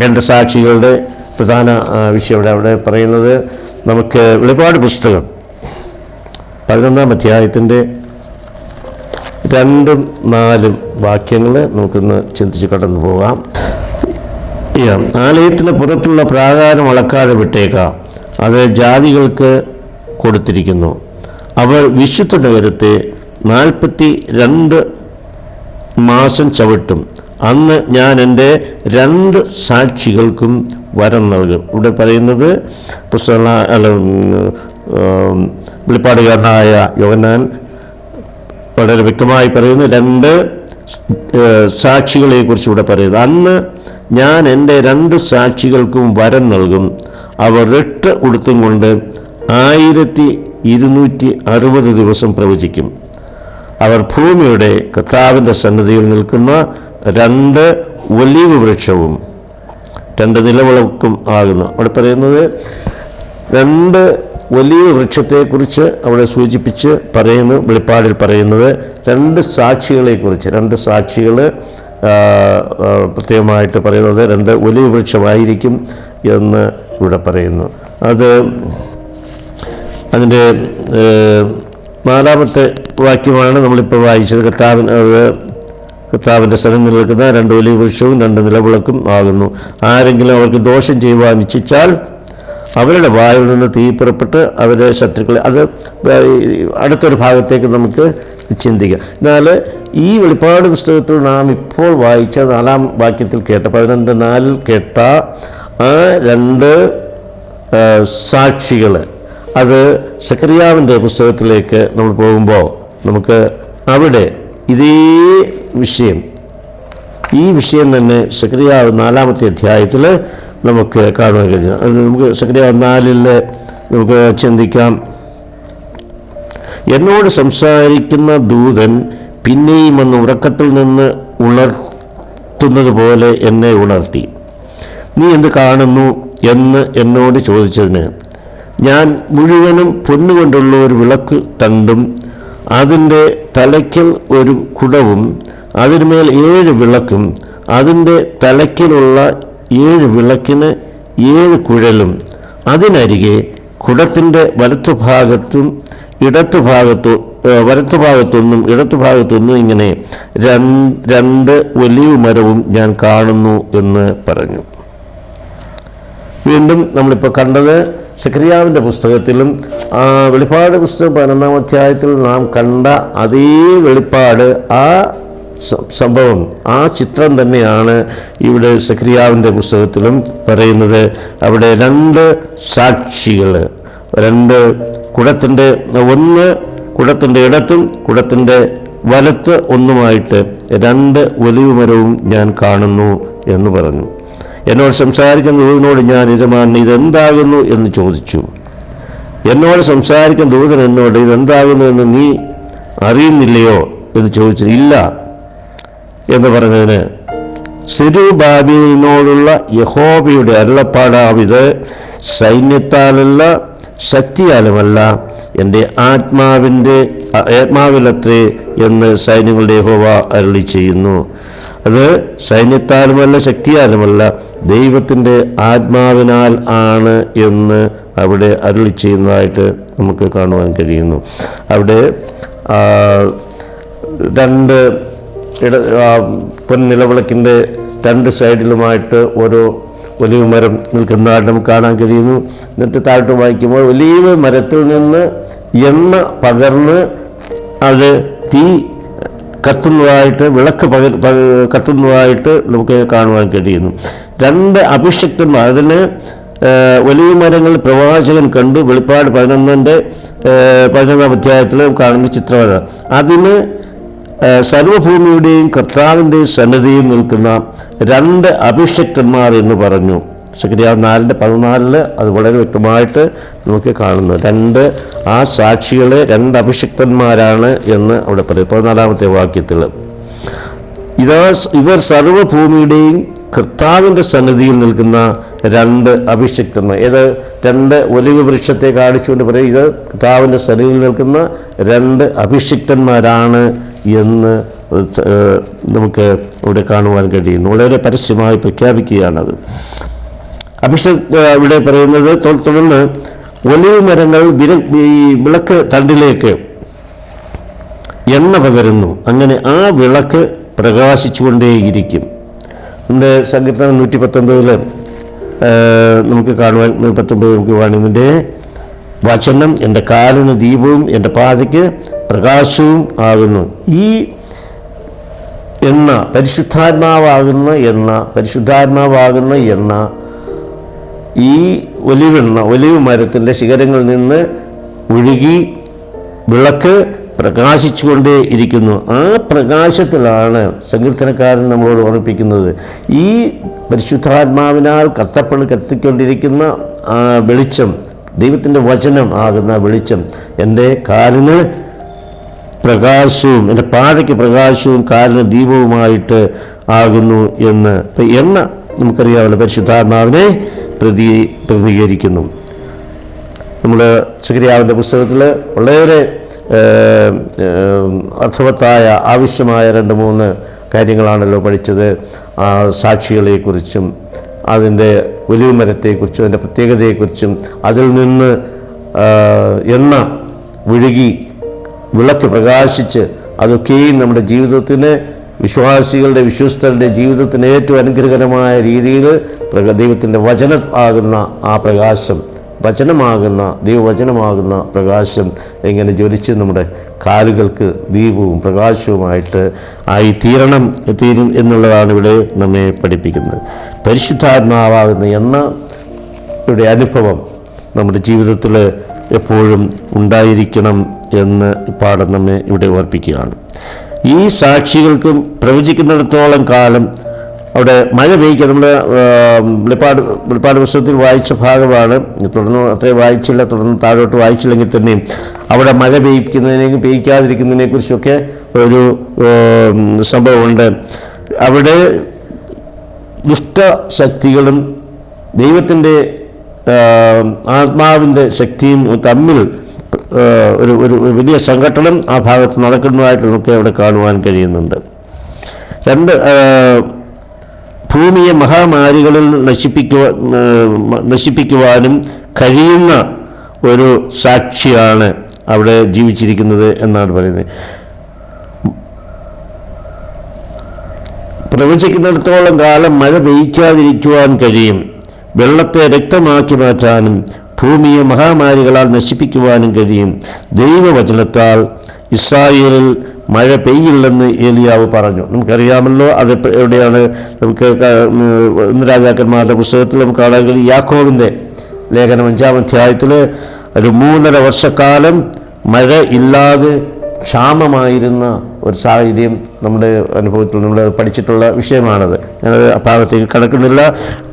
രണ്ട് സാക്ഷികളുടെ പ്രധാന വിഷയം അവിടെ പറയുന്നത് നമുക്ക് വെളിപ്പാട് പുസ്തകം 11-ാം അധ്യായത്തിൻ്റെ 2-4 വാക്യങ്ങൾ നമുക്കൊന്ന് ചിന്തിച്ച് കടന്നു പോകാം. ആലയത്തിന് പുറത്തുള്ള പ്രാകാരം അളക്കാതെ വിട്ടേക്കാം, അത് ജാതികൾക്ക് കൊടുത്തിരിക്കുന്നു. അവർ വിശുദ്ധ നഗരത്തെ 42 മാസം ചവിട്ടും. അന്ന് ഞാൻ എൻ്റെ 2 സാക്ഷികൾക്കും വരം നൽകും. ഇവിടെ പറയുന്നത് വെളിപ്പാടുകാരനായ യോഹന്നാൻ വളരെ വ്യക്തമായി പറയുന്നു. 2 സാക്ഷികളെ കുറിച്ച് ഇവിടെ പറയുന്നത്. അന്ന് ഞാൻ എൻ്റെ 2 സാക്ഷികൾക്കും വരം നൽകും. അവർ രട്ട് ഉടുത്തും കൊണ്ട് 1260 ദിവസം പ്രവചിക്കും. അവർ ഭൂമിയുടെ കർത്താവിൻ്റെ സന്നിധിയിൽ നിൽക്കുന്ന 2 ഒലീവ് വൃക്ഷവും 2 നിലവിളക്കും ആകുന്നു. അവിടെ പറയുന്നത് 2 ഒലീവ് വൃക്ഷത്തെക്കുറിച്ച് അവിടെ സൂചിപ്പിച്ച് പറയുന്നു. വെളിപ്പാടിൽ പറയുന്നത് 2 സാക്ഷികളെക്കുറിച്ച്, 2 സാക്ഷികൾ പ്രത്യേകമായിട്ട് പറയുന്നത് 2 ഒലീവ് വൃക്ഷമായിരിക്കും എന്ന് ഇവിടെ പറയുന്നു. അതിൻ്റെ 4-ാമത്തെ വാക്യമാണ് നമ്മളിപ്പോൾ വായിച്ചത്. കർത്താവിൻ്റെ സന്നിധിയിൽ നിൽക്കുന്ന 2 ഒലീവ് വൃക്ഷവും 2 നിലവിളക്കും ആകുന്നു. ആരെങ്കിലും അവർക്ക് ദോഷം ചെയ്യുവാൻ ഇച്ഛിച്ചാൽ അവരുടെ വായിൽ നിന്ന് തീ പുറപ്പെട്ട് അവരെ ശത്രുക്കളെ, അത് അടുത്തൊരു ഭാഗത്തേക്ക് നമുക്ക് ചിന്തിക്കാം. എന്നാൽ ഈ വെളിപ്പാട് പുസ്തകത്തിൽ നാം ഇപ്പോൾ വായിച്ച 4-ാം വാക്യത്തിൽ കേട്ട 12:4 കേട്ട ആ 2 സാക്ഷികൾ, അത് സെഖറിയാവിൻ്റെ പുസ്തകത്തിലേക്ക് നമ്മൾ പോകുമ്പോൾ നമുക്ക് അവിടെ ഇതേ വിഷയം, ഈ വിഷയം തന്നെ സെഖറിയാവ് 4-ാമത്തെ അധ്യായത്തിൽ നമുക്ക് കാണുവാൻ കഴിയും. അത് നമുക്ക് സെഖറിയാവ് 4-ൽ നമുക്ക് ചിന്തിക്കാം. എന്നോട് സംസാരിക്കുന്ന ദൂതൻ പിന്നെയും വന്ന് ഉറക്കത്തിൽ നിന്ന് ഉണർത്തുന്നത് പോലെ എന്നെ ഉണർത്തി. നീ എന്ത് കാണുന്നു എന്ന് എന്നോട് ചോദിച്ചതിന് ഞാൻ മുഴുവനും പൊന്നുകൊണ്ടുള്ള ഒരു വിളക്ക് തണ്ടും അതിൻ്റെ തലയ്ക്കൽ ഒരു കുടവും അതിന്മേൽ 7 വിളക്കും അതിൻ്റെ തലയ്ക്കലുള്ള 7 വിളക്കിന് 7 കുഴലും അതിനരികെ കുടത്തിൻ്റെ വലത്തുഭാഗത്തും വലത്തുഭാഗത്തൊന്നും ഇടത്തുഭാഗത്തൊന്നും ഇങ്ങനെ 2 ഒലീവ് മരവും ഞാൻ കാണുന്നു എന്ന് പറഞ്ഞു. വീണ്ടും നമ്മളിപ്പോൾ കണ്ടത് സെഖറിയാവിൻ്റെ പുസ്തകത്തിലും വെളിപ്പാട് പുസ്തകം 11-ാം അധ്യായത്തിൽ നാം കണ്ട അതേ വെളിപ്പാട്, ആ സംഭവം, ആ ചിത്രം തന്നെയാണ് ഇവിടെ സെഖറിയാവിൻ്റെ പുസ്തകത്തിലും പറയുന്നത്. അവിടെ 2 സാക്ഷികൾ, 2 കുടത്തിൻ്റെ, ഒന്ന് കുടത്തിൻ്റെ ഇടത്തും കുടത്തിൻ്റെ വലത്ത് ഒന്നുമായിട്ട് 2 ഒലീവ് മരവും ഞാൻ കാണുന്നു എന്ന് പറഞ്ഞു. എന്നോട് സംസാരിക്കുന്ന ദൂതനോട് ഞാൻ യജമാനൻ ഇതെന്താകുന്നു എന്ന് ചോദിച്ചു. എന്നോട് സംസാരിക്കുന്ന ദൂതൻ എന്നോട് ഇതെന്താകുന്നു എന്ന് നീ അറിയുന്നില്ലയോ എന്ന് ചോദിച്ചു. ഇല്ല എന്ന് പറഞ്ഞതിന് സെരുബാബേലിനോടുള്ള യഹോവയുടെ അരുളപ്പാടാവിത്, സൈന്യത്താലല്ല ശക്തിയാലുമല്ല എൻ്റെ ആത്മാവിലത്രേ എന്ന് സൈന്യങ്ങളുടെ യഹോവ അരുളി ചെയ്യുന്നു. അത് സൈന്യത്താലുമല്ല ശക്തിയാലുമല്ല ദൈവത്തിൻ്റെ ആത്മാവിനാൽ ആണ് എന്ന് അവിടെ അരുളി ചെയ്യുന്നതായിട്ട് നമുക്ക് കാണുവാൻ കഴിയുന്നു. അവിടെ 2 പൊൻനിലവിളക്കിൻ്റെ 2 സൈഡിലുമായിട്ട് ഓരോ ഒലീവ് മരം നിൽക്കുന്നതായിട്ട് നമുക്ക് കാണാൻ കഴിയുന്നു. എന്നിട്ട് താഴോട്ട് വായിക്കുമ്പോൾ ഒലീവ് മരത്തിൽ നിന്ന് എണ്ണ പകർന്ന് അത് തീ കത്തുന്നതായിട്ട്, വിളക്ക് കത്തുന്നതായിട്ട് നമുക്ക് കാണുവാൻ കഴിയുന്നു. 2 അഭിഷിക്തന്മാർ, അതിന് ഒലീവ് മരങ്ങൾ പ്രവാചകൻ കണ്ടു. വെളിപ്പാട് 11-ാം അധ്യായത്തിൽ കാണുന്ന ചിത്രമാണ്. അതിന് സർവ്വഭൂമിയുടെയും കർത്താവിൻ്റെ സന്നിധിയിൽ നിൽക്കുന്ന 2 അഭിഷിക്തന്മാർ എന്ന് പറഞ്ഞു. സെഖറിയാവ് 4:14 അത് വളരെ വ്യക്തമായിട്ട് നമുക്ക് കാണുന്നു. 2 ആ സാക്ഷികളെ 2 അഭിഷിക്തന്മാരാണ് എന്ന് അവിടെ പറയും. 14-ാമത്തെ വാക്യത്തിൽ ഇവർ സർവ്വഭൂമിയുടെയും കർത്താവിൻ്റെ സന്നിധിയിൽ നിൽക്കുന്ന രണ്ട് അഭിഷിക്തന്മാർ. ഇത് രണ്ട് ഒലിവ് വൃക്ഷത്തെ കാണിച്ചുകൊണ്ട് പറയും, ഇത് കർത്താവിൻ്റെ സന്നിധിയിൽ നിൽക്കുന്ന രണ്ട് അഭിഷിക്തന്മാരാണ് എന്ന് നമുക്ക് ഇവിടെ കാണുവാൻ കഴിയുന്നു. വളരെ പരസ്യമായി പ്രഖ്യാപിക്കുകയാണത്. ഇവിടെ പറയുന്നത്, തുടർന്ന് ഒലിവ് മരങ്ങൾ ഈ വിളക്ക് തണ്ടിലേക്ക് എണ്ണ പകരുന്നു, അങ്ങനെ ആ വിളക്ക് പ്രകാശിച്ചുകൊണ്ടേയിരിക്കും. നമ്മുടെ സങ്കീർത്തനം 119 നമുക്ക് കാണുവാൻ 19 നമുക്ക് കാണുന്നതിൻ്റെ വചനം എൻ്റെ കാലിന് ദീപവും എൻ്റെ പാതയ്ക്ക് പ്രകാശവും ആകുന്നു. ഈ എണ്ണ പരിശുദ്ധാത്മാവാകുന്ന എണ്ണ ഈ ഒലിവ് മരത്തിൻ്റെ ശിഖരങ്ങളിൽ നിന്ന് ഒഴുകി വിളക്ക് പ്രകാശിച്ചുകൊണ്ടേ ഇരിക്കുന്നു. ആ പ്രകാശത്തിലാണ് സങ്കീർത്തനക്കാരൻ നമ്മളോട് ഓർമ്മിപ്പിക്കുന്നത്, ഈ പരിശുദ്ധാത്മാവിനാൽ കത്തിക്കൊണ്ടിരിക്കുന്ന ആ വെളിച്ചം, ദൈവത്തിൻ്റെ വചനം ആകുന്ന വെളിച്ചം എൻ്റെ കാലിന് പ്രകാശവും എൻ്റെ പാതയ്ക്ക് പ്രകാശവും കാലിന് ദീപവുമായിട്ട് ആകുന്നു എന്ന്. ഇപ്പം എണ്ണ നമുക്കറിയാമല്ലോ പരിശുദ്ധാത്മാവിനെ പ്രതികരിക്കുന്നു. നമ്മൾ സെഖര്യാവിൻ്റെ പുസ്തകത്തിൽ വളരെ അർത്ഥവത്തായ ആവശ്യമായ 2-3 കാര്യങ്ങളാണല്ലോ പഠിച്ചത്. സാക്ഷികളെക്കുറിച്ചും അതിൻ്റെ ഒലിവ് മരത്തെക്കുറിച്ചും അതിൻ്റെ പ്രത്യേകതയെക്കുറിച്ചും അതിൽ നിന്ന് എണ്ണ ഒഴുകി വിളക്ക് പ്രകാശിച്ച് അതൊക്കെയും നമ്മുടെ ജീവിതത്തിന്, വിശ്വസ്തരുടെ ജീവിതത്തിന് ഏറ്റവും അനുഗ്രഹകരമായ രീതിയിൽ ദൈവത്തിൻ്റെ വചനം ആകുന്ന ആ പ്രകാശം, ദൈവവചനമാകുന്ന പ്രകാശം എങ്ങനെ ജ്വലിച്ച് നമ്മുടെ കാലുകൾക്ക് ദീപവും പ്രകാശവുമായിട്ട് തീരും എന്നുള്ളതാണ് ഇവിടെ നമ്മെ പഠിപ്പിക്കുന്നത്. പരിശുദ്ധാത്മാവാകുന്ന എണ്ണയുടെ അനുഭവം നമ്മുടെ ജീവിതത്തിൽ എപ്പോഴും ഉണ്ടായിരിക്കണം എന്ന് പാഠം നമ്മെ ഇവിടെ ഓർപ്പിക്കുകയാണ്. ഈ സാക്ഷികൾക്കും പ്രവചിക്കുന്നിടത്തോളം കാലം അവിടെ മഴ പെയ്ക്കുക. നമ്മൾ വെളിപ്പാട് പുസ്തകത്തിൽ വായിച്ച ഭാഗമാണ്, തുടർന്ന് അത്രയും വായിച്ചില്ല, തുടർന്ന് താഴോട്ട് വായിച്ചില്ലെങ്കിൽ തന്നെയും അവിടെ മഴ പെയ്ക്കാതിരിക്കുന്നതിനെ കുറിച്ചൊക്കെ ഒരു സംഭവമുണ്ട്. അവിടെ ദുഷ്ടശക്തികളും ദൈവത്തിൻ്റെ ആത്മാവിൻ്റെ ശക്തിയും തമ്മിൽ ഒരു വലിയ സംഘട്ടനം ആ ഭാഗത്ത് നടക്കുന്നതായിട്ട് നമുക്ക് അവിടെ കാണുവാൻ കഴിയുന്നുണ്ട്. ഭൂമിയെ മഹാമാരികളിൽ നശിപ്പിക്കുവാനും കഴിയുന്ന ഒരു സാക്ഷിയാണ് അവിടെ ജീവിച്ചിരിക്കുന്നത് എന്നാണ് പറയുന്നത്. പ്രവചിക്കുന്നിടത്തോളം കാലം മഴ പെയ്ക്കാതിരിക്കുവാൻ കഴിയും, വെള്ളത്തെ രക്തമാക്കി മാറ്റാനും ഭൂമിയെ മഹാമാരികളാൽ നശിപ്പിക്കുവാനും കഴിയും. ദൈവവചനത്താൽ ഇസ്രായേലിൽ മഴ പെയ്യില്ലെന്ന് ഏലിയാവ് പറഞ്ഞു. നമുക്കറിയാമല്ലോ അത് എവിടെയാണ്. നമുക്ക് 1 രാജാക്കന്മാരുടെ പുസ്തകത്തിൽ നമുക്ക് കാണാൻ കഴിയും. യാക്കോബിൻ്റെ ലേഖനം 5-ാം അധ്യായത്തിൽ ഒരു 3.5 വർഷക്കാലം മഴ ഇല്ലാതെ ക്ഷാമമായിരുന്ന ഒരു സാഹചര്യം നമ്മുടെ അനുഭവത്തിൽ നമ്മൾ പഠിച്ചിട്ടുള്ള വിഷയമാണത്. ഞാനത് ആ ഭാഗത്തേക്ക് കടക്കുന്നില്ല.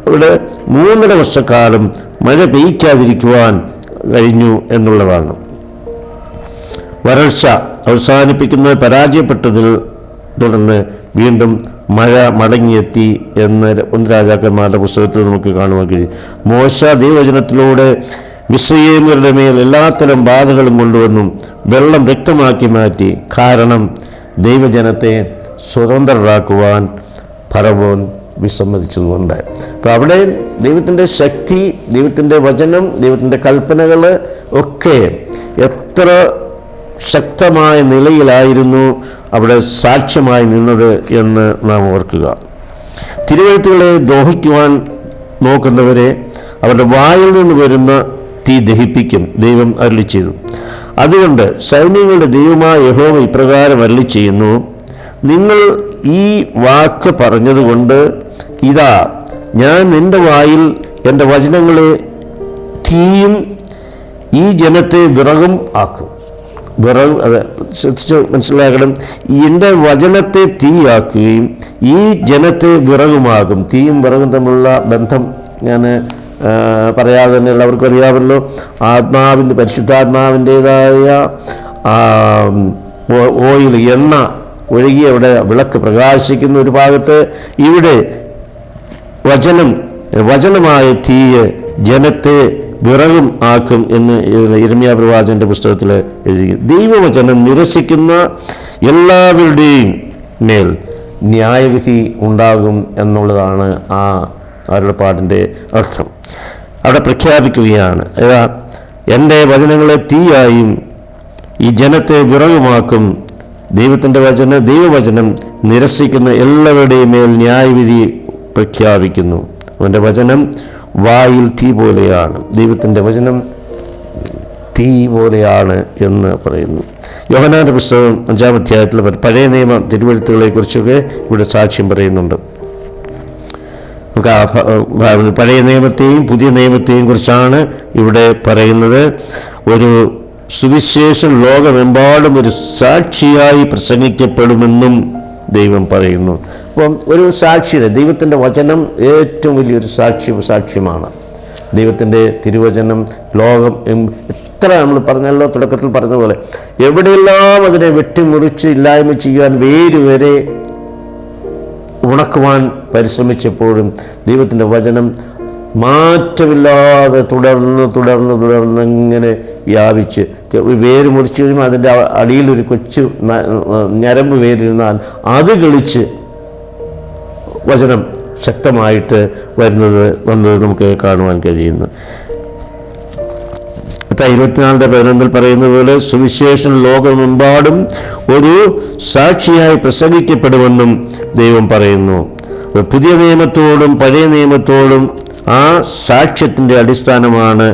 ഇവിടെ 3.5 വർഷക്കാലം മഴ പെയ്ക്കാതിരിക്കുവാൻ കഴിഞ്ഞു എന്നുള്ളതാണ്. വരൾച്ച അവസാനിപ്പിക്കുന്നത് പരാജയപ്പെട്ടതിൽ തുടർന്ന് വീണ്ടും മഴ മടങ്ങിയെത്തി എന്ന് 1 രാജാക്കന്മാരുടെ പുസ്തകത്തിൽ നമുക്ക് കാണുവാൻ കഴിയും. മോശ ദൈവവചനത്തിലൂടെ മിസ്രയീമ്യരുടെ മേൽ എല്ലാത്തരം ബാധകളും കൊണ്ടുവന്നു വെള്ളം വ്യക്തമാക്കി മാറ്റി. കാരണം ദൈവജനത്തെ സ്വതന്ത്രരാക്കുവാൻ ഫറവോൻ വിസമ്മതിച്ചതുകൊണ്ട്. അപ്പോൾ അവിടെ ദൈവത്തിൻ്റെ ശക്തി, ദൈവത്തിൻ്റെ വചനം, ദൈവത്തിൻ്റെ കൽപ്പനകൾ ഒക്കെ എത്ര ശക്തമായ നിലയിലായിരുന്നു അവിടെ സാക്ഷ്യമായി നിന്നത് എന്ന് നാം ഓർക്കുക. തിരുവെഴുത്തുകളെ ദോഹിക്കുവാൻ നോക്കുന്നവരെ അവരുടെ വായിൽ നിന്ന് വരുന്ന തീ ദഹിപ്പിക്കും ദൈവം അരുളി ചെയ്തു. അതുകൊണ്ട് സൈന്യങ്ങളുടെ ദൈവമായ യഹോവ ഇപ്രകാരം അരുളി ചെയ്യുന്നു, നിങ്ങൾ ഈ വാക്ക് പറഞ്ഞതുകൊണ്ട് ഇതാ ഞാൻ നിൻ്റെ വായിൽ എൻ്റെ വചനങ്ങളെ തീയും ഈ ജനത്തെ വിറകും ആക്കും. അത് ശ്രദ്ധിച്ച് മനസ്സിലാക്കണം. എൻ്റെ വചനത്തെ തീയാക്കുകയും ഈ ജനത്തെ വിറകുമാകും. തീയും വിറകും തമ്മിലുള്ള ബന്ധം ഞാൻ പറയാതെ തന്നെ എല്ലാവർക്കും അറിയാമല്ലോ. പരിശുദ്ധാത്മാവിൻ്റേതായ ഓയിൽ, എണ്ണ ഒഴുകി അവിടെ വിളക്ക് പ്രകാശിക്കുന്ന ഒരു ഭാഗത്ത്, ഇവിടെ വചനമായ തീയ് ജനത്തെ വിറകും ആക്കും എന്ന് യിരെമ്യാ പ്രവാചകന്റെ പുസ്തകത്തിൽ എഴുതി. ദൈവവചനം നിരസിക്കുന്ന എല്ലാവരുടെയും മേൽ ന്യായവിധി ഉണ്ടാകും എന്നുള്ളതാണ് ആ അരുളപ്പാടിൻ്റെ അർത്ഥം. അവിടെ പ്രഖ്യാപിക്കുകയാണ്, എൻ്റെ വചനങ്ങളെ തീയായും ഈ ജനത്തെ വിറകുമാക്കും. ദൈവവചനം നിരസിക്കുന്ന എല്ലാവരുടെയും മേൽ ന്യായവിധി പ്രഖ്യാപിക്കുന്നു. അവൻ്റെ വചനം വായിൽ തീ പോലെയാണ്, ദൈവത്തിൻ്റെ വചനം തീ പോലെയാണ് എന്ന് പറയുന്നു. യോഹന്നാന്റെ പുസ്തകം 5-ാം അധ്യായത്തിൽ പഴയ നിയമ തിരുവെഴുത്തുകളെക്കുറിച്ചൊക്കെ ഇവിടെ സാക്ഷ്യം പറയുന്നുണ്ട്. നമുക്ക് പഴയ നിയമത്തെയും പുതിയ നിയമത്തെയും കുറിച്ചാണ് ഇവിടെ പറയുന്നത്. ഒരു സുവിശേഷം ലോകമെമ്പാടും ഒരു സാക്ഷിയായി പ്രസംഗിക്കപ്പെടുമെന്നും ദൈവം പറയുന്നു. അപ്പം ഒരു സാക്ഷിയുടെ ദൈവത്തിൻ്റെ വചനം ഏറ്റവും വലിയൊരു സാക്ഷ്യമാണ്. ദൈവത്തിൻ്റെ തിരുവചനം ലോകം എത്ര നമ്മൾ പറഞ്ഞല്ലോ, തുടക്കത്തിൽ പറഞ്ഞ പോലെ എവിടെയെല്ലാം അതിനെ വെട്ടിമുറിച്ച് ഇല്ലായ്മ ചെയ്യാൻ വേരുവരെ ഉണക്കുവാൻ പരിശ്രമിച്ചപ്പോഴും ദൈവത്തിൻ്റെ വചനം മാറ്റമില്ലാതെ തുടർന്ന് ഇങ്ങനെ വ്യാപിച്ച് വേര് മുറിച്ച് കഴിയുമ്പോൾ അതിൻ്റെ അടിയിലൊരു കൊച്ചു ഞരമ്പ് വേരിരുന്നാൽ അത് കളിച്ച് വചനം ശക്തമായിട്ട് വന്നത് നമുക്ക് കാണുവാൻ കഴിയുന്നു. 24:11 പറയുന്നത് പോലെ സുവിശേഷം ലോകമെമ്പാടും ഒരു സാക്ഷിയായി പ്രസംഗിക്കപ്പെടുമെന്നും ദൈവം പറയുന്നു. പുതിയ നിയമത്തോടും പഴയ നിയമത്തോടും ആ സാക്ഷ്യത്തിൻ്റെ അടിസ്ഥാനമാണ്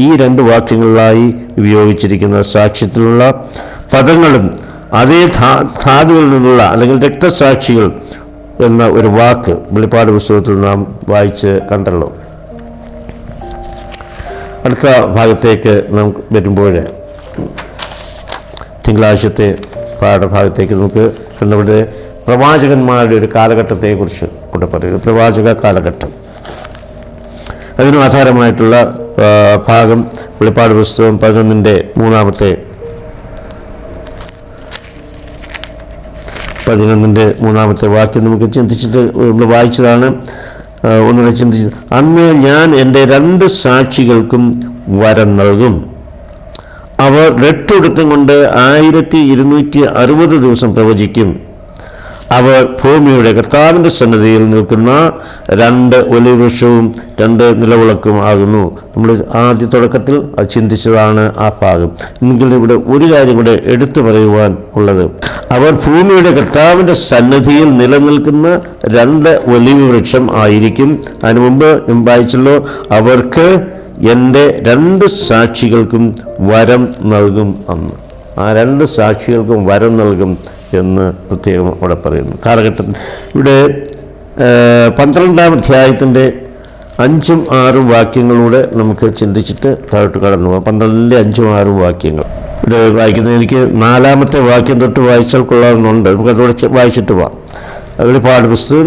ഈ 2 വാക്യങ്ങളിലായി ഉപയോഗിച്ചിരിക്കുന്ന സാക്ഷ്യത്തിലുള്ള പദങ്ങളും അതേ ധാതുവിൽ നിന്നുള്ള അല്ലെങ്കിൽ രക്തസാക്ഷികൾ എന്ന ഒരു വാക്ക് വെളിപ്പാട് പുസ്തകത്തിൽ നാം വായിച്ച് കണ്ടല്ലോ. അടുത്ത ഭാഗത്തേക്ക് നമുക്ക് വരുമ്പോൾ തിങ്കളാഴ്ചത്തെ പാഠഭാഗത്തേക്ക് നമുക്ക് കണ്ടവിടെ പ്രവാചകന്മാരുടെ ഒരു കാലഘട്ടത്തെക്കുറിച്ച് ഇവിടെ പറയുന്നത്. പ്രവാചക കാലഘട്ടം, അതിന് ആധാരമായിട്ടുള്ള ഭാഗം വെളിപ്പാട് പുസ്തകം 11-ന്റെ 3-ാമത്തെ വാക്യം നമുക്ക് ചിന്തിച്ചിട്ട് നമ്മൾ വായിച്ചതാണ്. ഒന്നുകൂടെ ചിന്തിച്ചത്, അന്ന് ഞാൻ എൻ്റെ 2 സാക്ഷികൾക്കും വരം നൽകും. അവർ രട്ടുടുത്തും കൊണ്ട് 1260 ദിവസം പ്രവചിക്കും. അവർ ഭൂമിയുടെ കർത്താവിൻ്റെ സന്നിധിയിൽ നിൽക്കുന്ന 2 ഒലിവൃക്ഷവും 2 നിലവിളക്കും ആകുന്നു. നമ്മൾ ആദ്യ തുടക്കത്തിൽ അത് ചിന്തിച്ചതാണ് ആ ഭാഗം. എങ്കിലും ഇവിടെ ഒരു കാര്യം കൂടെ എടുത്തു പറയുവാൻ ഉള്ളത്, അവർ ഭൂമിയുടെ കർത്താവിൻ്റെ സന്നിധിയിൽ നിലനിൽക്കുന്ന 2 ഒലിവൃക്ഷം ആയിരിക്കും. അതിനു മുമ്പ് ഞാൻ വായിച്ചല്ലോ, അവർക്ക് എൻ്റെ 2 സാക്ഷികൾക്കും വരം നൽകും അന്ന്. ആ 2 സാക്ഷികൾക്കും വരം നൽകും എന്ന് പ്രത്യേകം അവിടെ പറയുന്നു. കാലഘട്ടം ഇവിടെ 12-ാം അധ്യായത്തിൻ്റെ 5ഉം 6ഉം വാക്യങ്ങളിലൂടെ നമുക്ക് ചിന്തിച്ചിട്ട് താഴോട്ട് കടന്നു പോകാം. 12-ന്റെ 5ഉം 6ഉം വാക്യങ്ങൾ ഇവിടെ വായിക്കുന്നത് എനിക്ക് 4-ാമത്തെ വാക്യം തൊട്ട് വായിച്ചാൽ കൊള്ളാമെന്നുണ്ട്. നമുക്ക് അതോടെ വായിച്ചിട്ട് പോവാം. വെളിപ്പാട് പുസ്തകം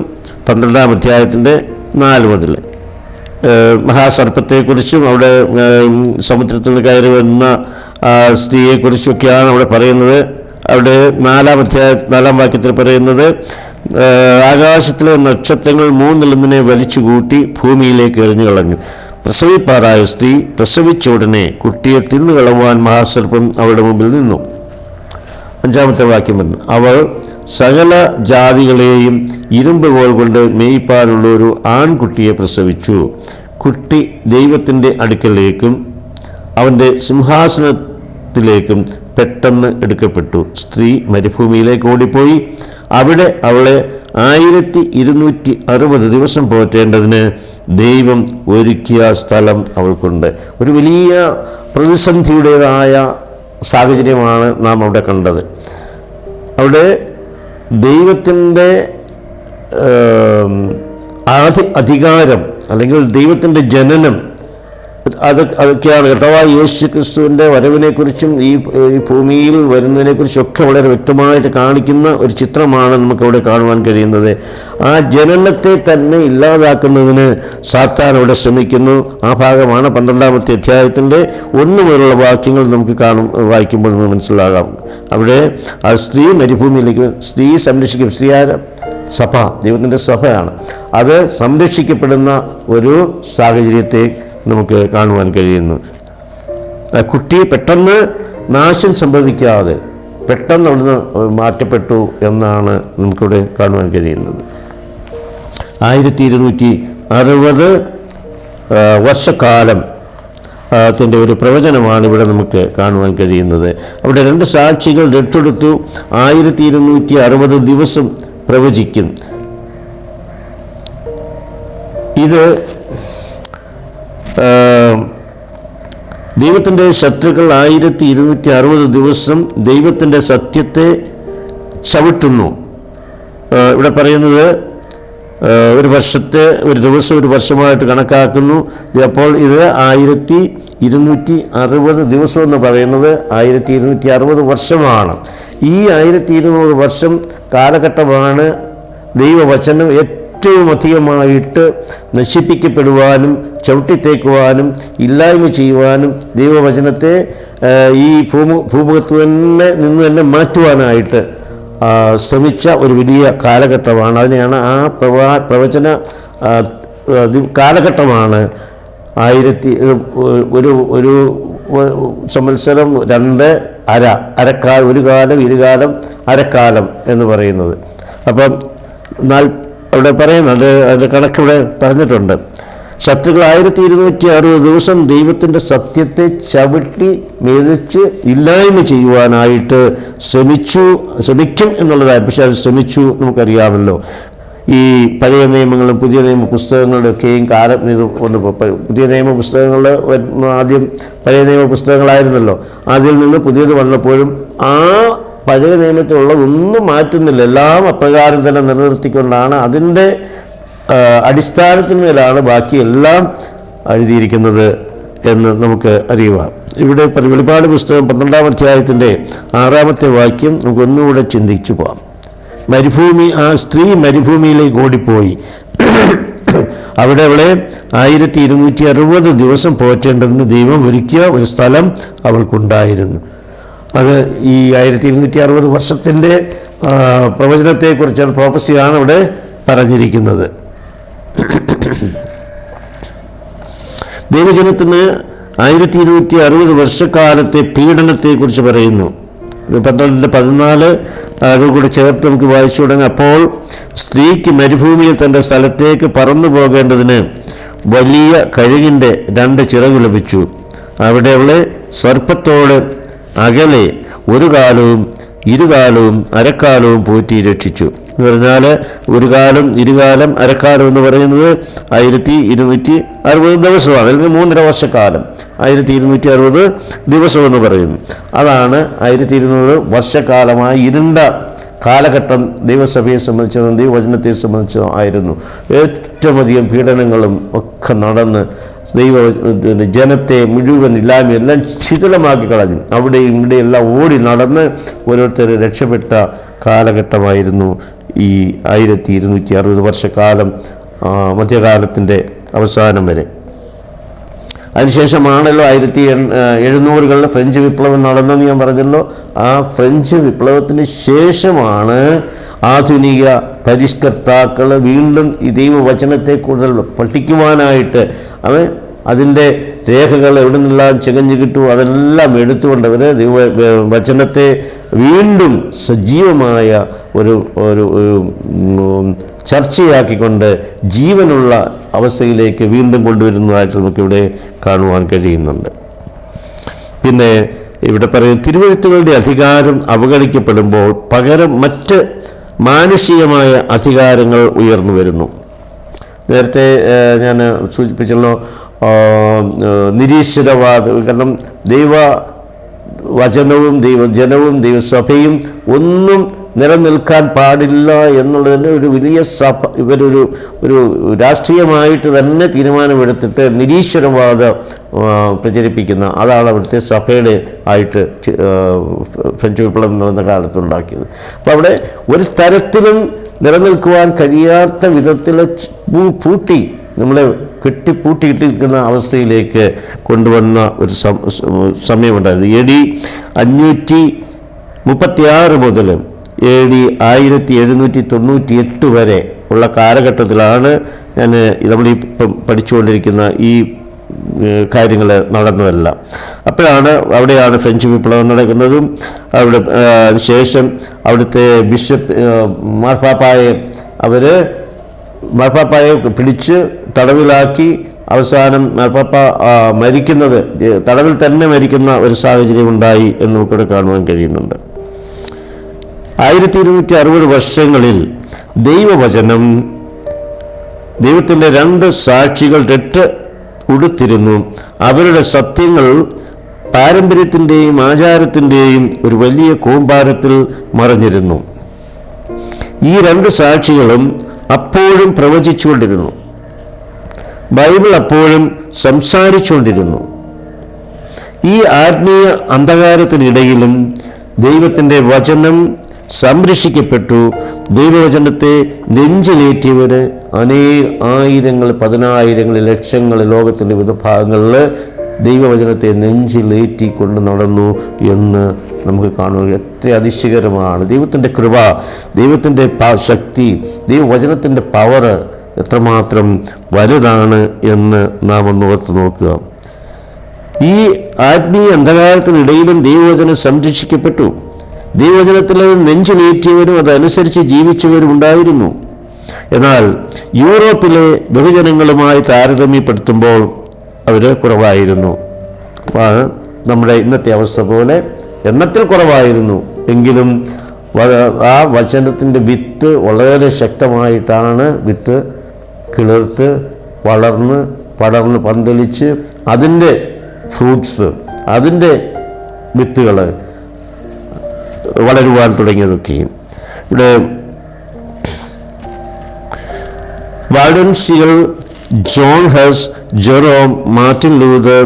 12-ാം അധ്യായത്തിൻ്റെ 4 മുതൽ മഹാസർപ്പത്തെക്കുറിച്ചും അവിടെ സമുദ്രത്തിൽ കയറി വന്ന സ്ത്രീയെക്കുറിച്ചൊക്കെയാണ് അവിടെ പറയുന്നത്. അവിടെ 4-ാം വാക്യത്തിൽ പറയുന്നത്, ആകാശത്തിലെ നക്ഷത്രങ്ങൾ 3-1 വലിച്ചു കൂട്ടി ഭൂമിയിലേക്ക് എറിഞ്ഞു കളഞ്ഞു. പ്രസവിപ്പാറായ സ്ത്രീ പ്രസവിച്ച ഉടനെ കുട്ടിയെ തിന്നുകളവാൻ മഹാസർപ്പം അവളുടെ മുമ്പിൽ നിന്നു. 5-ാമത്തെ വാക്യം പറഞ്ഞു, അവൾ സകല ജാതികളെയും ഇരുമ്പ് കോൽ കൊണ്ട് മേയ്പ്പാനുള്ള ഒരു ആൺകുട്ടിയെ പ്രസവിച്ചു. കുട്ടി ദൈവത്തിൻ്റെ അടുക്കലേക്കും അവൻ്റെ സിംഹാസനത്തിലേക്കും പെട്ടെന്ന് എടുക്കപ്പെട്ടു. സ്ത്രീ മരുഭൂമിയിലേക്ക് ഓടിപ്പോയി. അവിടെ അവളെ 1260 ദിവസം പോറ്റേണ്ടതിന് ദൈവം ഒരുക്കിയ സ്ഥലം അവൾക്കുണ്ട്. ഒരു വലിയ പ്രതിസന്ധിയുടേതായ സാഹചര്യമാണ് നാം അവിടെ കണ്ടത്. അവിടെ ദൈവത്തിൻ്റെ അധികാരം അല്ലെങ്കിൽ ദൈവത്തിൻ്റെ ജനനം അതൊക്കെയാണ് കർത്താവായ യേശു ക്രിസ്തുവിൻ്റെ വരവിനെക്കുറിച്ചും ഈ ഭൂമിയിൽ വരുന്നതിനെക്കുറിച്ചൊക്കെ വളരെ വ്യക്തമായിട്ട് കാണിക്കുന്ന ഒരു ചിത്രമാണ് നമുക്കവിടെ കാണുവാൻ കഴിയുന്നത്. ആ ജനനത്തെ തന്നെ ഇല്ലാതാക്കുന്നതിന് സാത്താൻ അവിടെ ശ്രമിക്കുന്നു. ആ ഭാഗമാണ് 12-ാമത്തെ അധ്യായത്തിൻ്റെ 1 മുതലുള്ള വാക്യങ്ങൾ നമുക്ക് വായിക്കുമ്പോൾ നമുക്ക് മനസ്സിലാകാം. അവിടെ ആ സ്ത്രീ മരുഭൂമിയിലേക്ക് സ്ത്രീ സംരക്ഷിക്കും. സ്ത്രീയായ സഭ, ദൈവത്തിൻ്റെ സഭയാണ്, അത് സംരക്ഷിക്കപ്പെടുന്ന ഒരു സാഹചര്യത്തെ നമുക്ക് കാണുവാൻ കഴിയുന്നു. കുട്ടി പെട്ടെന്ന് നാശം സംഭവിക്കാതെ പെട്ടെന്ന് അവിടുന്ന് മാറ്റപ്പെട്ടു എന്നാണ് നമുക്കിവിടെ കാണുവാൻ കഴിയുന്നത്. 1260 വർഷക്കാലം ത്തിൻ്റെ ഒരു പ്രവചനമാണ് ഇവിടെ നമുക്ക് കാണുവാൻ കഴിയുന്നത്. അവിടെ 2 സാക്ഷികൾ രട്ടെടുത്തു 1260 ദിവസം പ്രവചിക്കും. ഇത് ദൈവത്തിൻ്റെ ശത്രുക്കൾ 1260 ദിവസം ദൈവത്തിൻ്റെ സത്യത്തെ ചവിട്ടുന്നു. ഇവിടെ പറയുന്നത് ഒരു വർഷത്തെ ഒരു ദിവസം ഒരു വർഷമായിട്ട് കണക്കാക്കുന്നു. അപ്പോൾ ഇത് 1260 ദിവസം എന്ന് പറയുന്നത് 1260 വർഷമാണ്. ഈ 1200 വർഷം കാലഘട്ടമാണ് ദൈവവചനം ഏറ്റവും അധികമായിട്ട് നശിപ്പിക്കപ്പെടുവാനും ചവിട്ടിത്തേക്കുവാനും ഇല്ലായ്മ ചെയ്യുവാനും ദൈവവചനത്തെ ഈ ഭൂമുഖത്ത് നിന്ന് മാറ്റുവാനായിട്ട് ശ്രമിച്ച ഒരു വലിയ കാലഘട്ടമാണ്. അതിനെയാണ് ആ പ്രവചന കാലഘട്ടമാണ് ഒരു സംവത്സരം 2 അരക്കാലം, ഒരു കാലം, ഇരുകാലം, അരക്കാലം എന്ന് പറയുന്നത്. അപ്പം അവിടെ പറയുന്നുണ്ട്, അതിൻ്റെ കണക്കിവിടെ പറഞ്ഞിട്ടുണ്ട്. ശത്രുക്കൾ 1260 ദിവസം ദൈവത്തിൻ്റെ സത്യത്തെ ചവിട്ടി മെതിച്ച് ഇല്ലായ്മ ചെയ്യുവാനായിട്ട് ശ്രമിക്കും എന്നുള്ളതായിരുന്നു. പക്ഷെ അത് ശ്രമിച്ചു നമുക്കറിയാമല്ലോ. ഈ പഴയ നിയമങ്ങളും പുതിയ നിയമ പുസ്തകങ്ങളുടെയൊക്കെയും കാലം ഇത് പുതിയ നിയമ പുസ്തകങ്ങൾ ആദ്യം പഴയ നിയമ പുസ്തകങ്ങളായിരുന്നല്ലോ. അതിൽ നിന്ന് പുതിയത് വന്നപ്പോഴും ആ പഴയ നിയമത്തിലുള്ള ഒന്നും മാറ്റുന്നില്ല, എല്ലാം അപ്രകാരം തന്നെ നിലനിർത്തിക്കൊണ്ടാണ് അതിൻ്റെ അടിസ്ഥാനത്തിന്മേലാണ് ബാക്കിയെല്ലാം എഴുതിയിരിക്കുന്നത് എന്ന് നമുക്ക് അറിയുക. ഇവിടെ വെളിപ്പാട് പുസ്തകം 12-ാം അധ്യായത്തിൻ്റെ 6-ാമത്തെ വാക്യം നമുക്ക് ഒന്നുകൂടെ ചിന്തിച്ചു പോകാം. ആ സ്ത്രീ മരുഭൂമിയിലേക്ക് ഓടിപ്പോയി. അവിടെ 1260 ദിവസം പോറ്റേണ്ടതിന് ദൈവം ഒരുക്കിയ ഒരു സ്ഥലം അവൾക്കുണ്ടായിരുന്നു. അത് ഈ 1260 വർഷത്തിൻ്റെ പ്രവചനത്തെക്കുറിച്ചുള്ള പ്രോഫസിയാണ് ഇവിടെ പറഞ്ഞിരിക്കുന്നത്. ദൈവജനത്തിന് 1260 വർഷക്കാലത്തെ പീഡനത്തെക്കുറിച്ച് പറയുന്നു. 12-14 അതുകൂടെ ചേർത്ത് നമുക്ക് വായിച്ചു തുടങ്ങാം. അപ്പോൾ സ്ത്രീക്ക് മരുഭൂമിയിൽ തൻ്റെ സ്ഥലത്തേക്ക് പറന്നു പോകേണ്ടതിന് വലിയ കഴുകിൻ്റെ 2 ചിറക് ലഭിച്ചു. അവിടെ അവളെ സർപ്പത്തോട് അകലെ ഒരു കാലവും ഇരുകാലവും അരക്കാലവും പോറ്റി രക്ഷിച്ചു. എന്ന് പറഞ്ഞാൽ ഒരു കാലം, ഇരുകാലം, അരക്കാലം എന്ന് പറയുന്നത് 1260 ദിവസമാണ്. അല്ലെങ്കിൽ 3.5 വർഷക്കാലം 1260 ദിവസം എന്ന് പറയുന്നു. അതാണ് 1200 വർഷക്കാലമായി ഇരുണ്ട കാലഘട്ടം ദൈവസഭയെ സംബന്ധിച്ചോ ദൈവവചനത്തെ സംബന്ധിച്ചോ ആയിരുന്നു. ഏറ്റവും അധികം പീഡനങ്ങളും ഒക്കെ നടന്ന് ജനത്തെ മുഴുവൻ ഇല്ലായ്മ എല്ലാം ശിഥിലമാക്കി കളഞ്ഞു. അവിടെയും ഇവിടെയെല്ലാം ഓടി നടന്ന് ഓരോരുത്തർ രക്ഷപ്പെട്ട കാലഘട്ടമായിരുന്നു ഈ 1260 വർഷക്കാലം, മധ്യകാലത്തിൻ്റെ അവസാനം വരെ. അതിനുശേഷമാണല്ലോ 1700-കളിൽ ഫ്രഞ്ച് വിപ്ലവം നടന്നെന്ന് ഞാൻ പറഞ്ഞല്ലോ. ആ ഫ്രഞ്ച് വിപ്ലവത്തിന് ശേഷമാണ് ആധുനിക പരിഷ്കർത്താക്കൾ വീണ്ടും ഈ ദൈവവചനത്തെ കൂടുതൽ പഠിക്കുവാനായിട്ട് അതിൻ്റെ രേഖകൾ എവിടെ നിന്നെല്ലാം ചികഞ്ഞു കിട്ടും അതെല്ലാം എടുത്തുകൊണ്ട് അവർ ദൈവവചനത്തെ വീണ്ടും സജീവമായ ഒരു ചർച്ചയാക്കിക്കൊണ്ട് ജീവനുള്ള അവസ്ഥയിലേക്ക് വീണ്ടും കൊണ്ടുവരുന്നതായിട്ട് നമുക്കിവിടെ കാണുവാൻ കഴിയുന്നുണ്ട്. പിന്നെ ഇവിടെ പറയുന്ന തിരുവെഴുത്തുകളുടെ അധികാരം അവഗണിക്കപ്പെടുമ്പോൾ പകരം മറ്റ് മാനുഷികമായ അധികാരങ്ങൾ ഉയർന്നു വരുന്നു. നേരത്തെ ഞാൻ സൂചിപ്പിച്ചല്ലോ, നിരീശ്വരവാദം. കാരണം ദൈവവചനവും ദൈവജനവും ദൈവസഭയും ഒന്നും നിലനിൽക്കാൻ പാടില്ല എന്നുള്ളതിന് ഒരു വലിയ സഭ ഒരു രാഷ്ട്രീയമായിട്ട് തന്നെ തീരുമാനമെടുത്തിട്ട് നിരീശ്വരവാദം പ്രചരിപ്പിക്കുന്ന അതാണ് അവിടുത്തെ സഭയുടെ ആയിട്ട് ഫ്രഞ്ച് വിപ്ലവം എന്ന കാലത്തുണ്ടാക്കിയത്. അപ്പോൾ അവിടെ ഒരു തരത്തിലും നിലനിൽക്കുവാൻ കഴിയാത്ത വിധത്തിൽ പൂട്ടി നമ്മളെ കെട്ടിപ്പൂട്ടിയിട്ടിരിക്കുന്ന അവസ്ഥയിലേക്ക് കൊണ്ടുവന്ന ഒരു സമയമുണ്ടായിരുന്നു. AD 536 മുതൽ AD 1798 വരെ ഉള്ള കാലഘട്ടത്തിലാണ് നമ്മൾ ഈ പഠിച്ചുകൊണ്ടിരിക്കുന്ന ഈ കാര്യങ്ങൾ നടന്നതല്ല. അവിടെയാണ് ഫ്രഞ്ച് വിപ്ലവം നടക്കുന്നതും അവിടെ ശേഷം അവിടുത്തെ ബിഷപ്പ് മാർപ്പാപ്പായെ പിടിച്ച് തടവിലാക്കി അവസാനം മാർപ്പാപ്പ തടവിൽ തന്നെ മരിക്കുന്ന ഒരു സാഹചര്യം ഉണ്ടായി എന്ന് നമുക്കിവിടെ കാണുവാൻ കഴിയുന്നുണ്ട്. 1260 വർഷങ്ങളിൽ ദൈവവചനം ദൈവത്തിൻ്റെ 2 സാക്ഷികൾ ഉടുത്തിരുന്നു. അവരുടെ സത്യങ്ങൾ പാരമ്പര്യത്തിൻ്റെയും ആചാരത്തിൻ്റെയും ഒരു വലിയ കൂമ്പാരത്തിൽ മറഞ്ഞിരുന്നു. ഈ 2 സാക്ഷികളും അപ്പോഴും പ്രവചിച്ചുകൊണ്ടിരുന്നു. ബൈബിൾ അപ്പോഴും സംസാരിച്ചുകൊണ്ടിരുന്നു. ഈ ആത്മീയ അന്ധകാരത്തിനിടയിലും ദൈവത്തിൻ്റെ വചനം സംരക്ഷിക്കപ്പെട്ടു. ദൈവവചനത്തെ നെഞ്ചിലേറ്റിയവർ ആയിരങ്ങൾ, പതിനായിരങ്ങൾ, ലക്ഷങ്ങൾ ലോകത്തിൻ്റെ വിവിധ ഭാഗങ്ങളിൽ ദൈവവചനത്തെ നെഞ്ചിലേറ്റിക്കൊണ്ട് നടന്നു എന്ന് നമുക്ക് കാണുക. എത്ര അതിശയകരമാണ് ദൈവത്തിൻ്റെ കൃപ, ദൈവത്തിൻ്റെ ശക്തി, ദൈവവചനത്തിൻ്റെ പവർ എത്രമാത്രം വലുതാണ് എന്ന് നാം ഒന്ന് ഓർത്ത് നോക്കുക. ഈ ആത്മീയ അന്ധകാരത്തിനിടയിലും ദൈവവചനം സംരക്ഷിക്കപ്പെട്ടു. ദൈവവചനത്തിൽ നെഞ്ചിലേറ്റിയവരും അതനുസരിച്ച് ജീവിച്ചവരും ഉണ്ടായിരുന്നു. എന്നാൽ യൂറോപ്പിലെ ബഹുജനങ്ങളുമായി താരതമ്യപ്പെടുത്തുമ്പോൾ അവർ കുറവായിരുന്നു. നമ്മുടെ ഇന്നത്തെ അവസ്ഥ പോലെ എണ്ണത്തിൽ കുറവായിരുന്നു. എങ്കിലും ആ വചനത്തിൻ്റെ വിത്ത് വളരെ ശക്തമായിട്ടാണ് വിത്ത് കിളിർത്ത് പടർന്ന് പന്തലിച്ച് അതിൻ്റെ ഫ്രൂട്ട്സ്, അതിൻ്റെ വിത്തുകൾ വളരുവാൻ തുടങ്ങിയതൊക്കെയും. ഇവിടെ വാൾഡൻസികൾ, John Hus, Jerome, Martin Luther,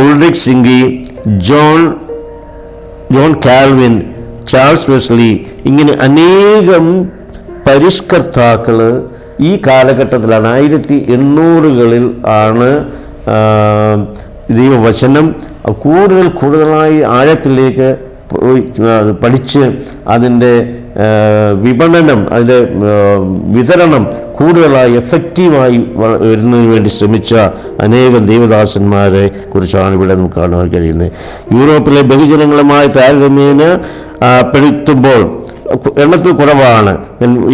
Ulrich Zwingli, John Calvin, Charles Wesley, ഇങ്ങനെ അനേകം പരിഷ്കർത്താക്കൾ ഈ കാലഘട്ടത്തിലാണ് 1800-കളിൽ ആണ് ദൈവവചനം കൂടുതലായി ആഴത്തിലേക്ക് പഠിച്ച് അതിൻ്റെ വിപണനം, അതിൻ്റെ വിതരണം കൂടുതലായി എഫക്റ്റീവായി വരുന്നതിന് വേണ്ടി ശ്രമിച്ച അനേകം ദൈവദാസന്മാരെ കുറിച്ചാണ് ഇവിടെ നമുക്ക് കാണാൻ കഴിയുന്നത്. യൂറോപ്പിലെ ബഹുജനങ്ങളുമായി താരതമ്യേന പെടുത്തുമ്പോൾ എണ്ണത്തിൽ കുറവാണ്.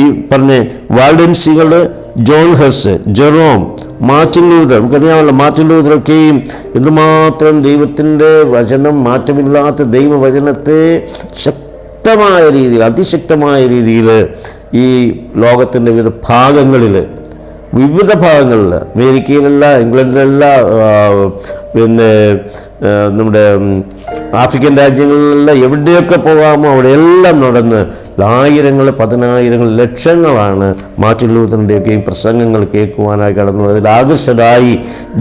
ഈ പറഞ്ഞ വാൾഡൻസികൾ, John Hus, Jerome, Martin Luther, നമുക്കറിയാമല്ലോ മാർട്ടിൻ ലൂതറൊക്കെയും എന്തുമാത്രം ദൈവത്തിൻ്റെ വചനം, മാറ്റമില്ലാത്ത ദൈവവചനത്തെ ശക്തമായ രീതിയിൽ, അതിശക്തമായ രീതിയിൽ ഈ ലോകത്തിൻ്റെ വിവിധ ഭാഗങ്ങളിൽ, അമേരിക്കയിലല്ല, ഇംഗ്ലണ്ടിലല്ല, പിന്നെ നമ്മുടെ ആഫ്രിക്കൻ രാജ്യങ്ങളിലല്ല, എവിടെയൊക്കെ പോകാമോ അവിടെയെല്ലാം നടന്ന് ആയിരങ്ങൾ, പതിനായിരങ്ങൾ, ലക്ഷങ്ങളാണ് മാർട്ടിൻ ലൂതറിൻ്റെയൊക്കെയും പ്രസംഗങ്ങൾ കേൾക്കുവാനായി കടന്നു. അതിൽ ആകർഷകരായി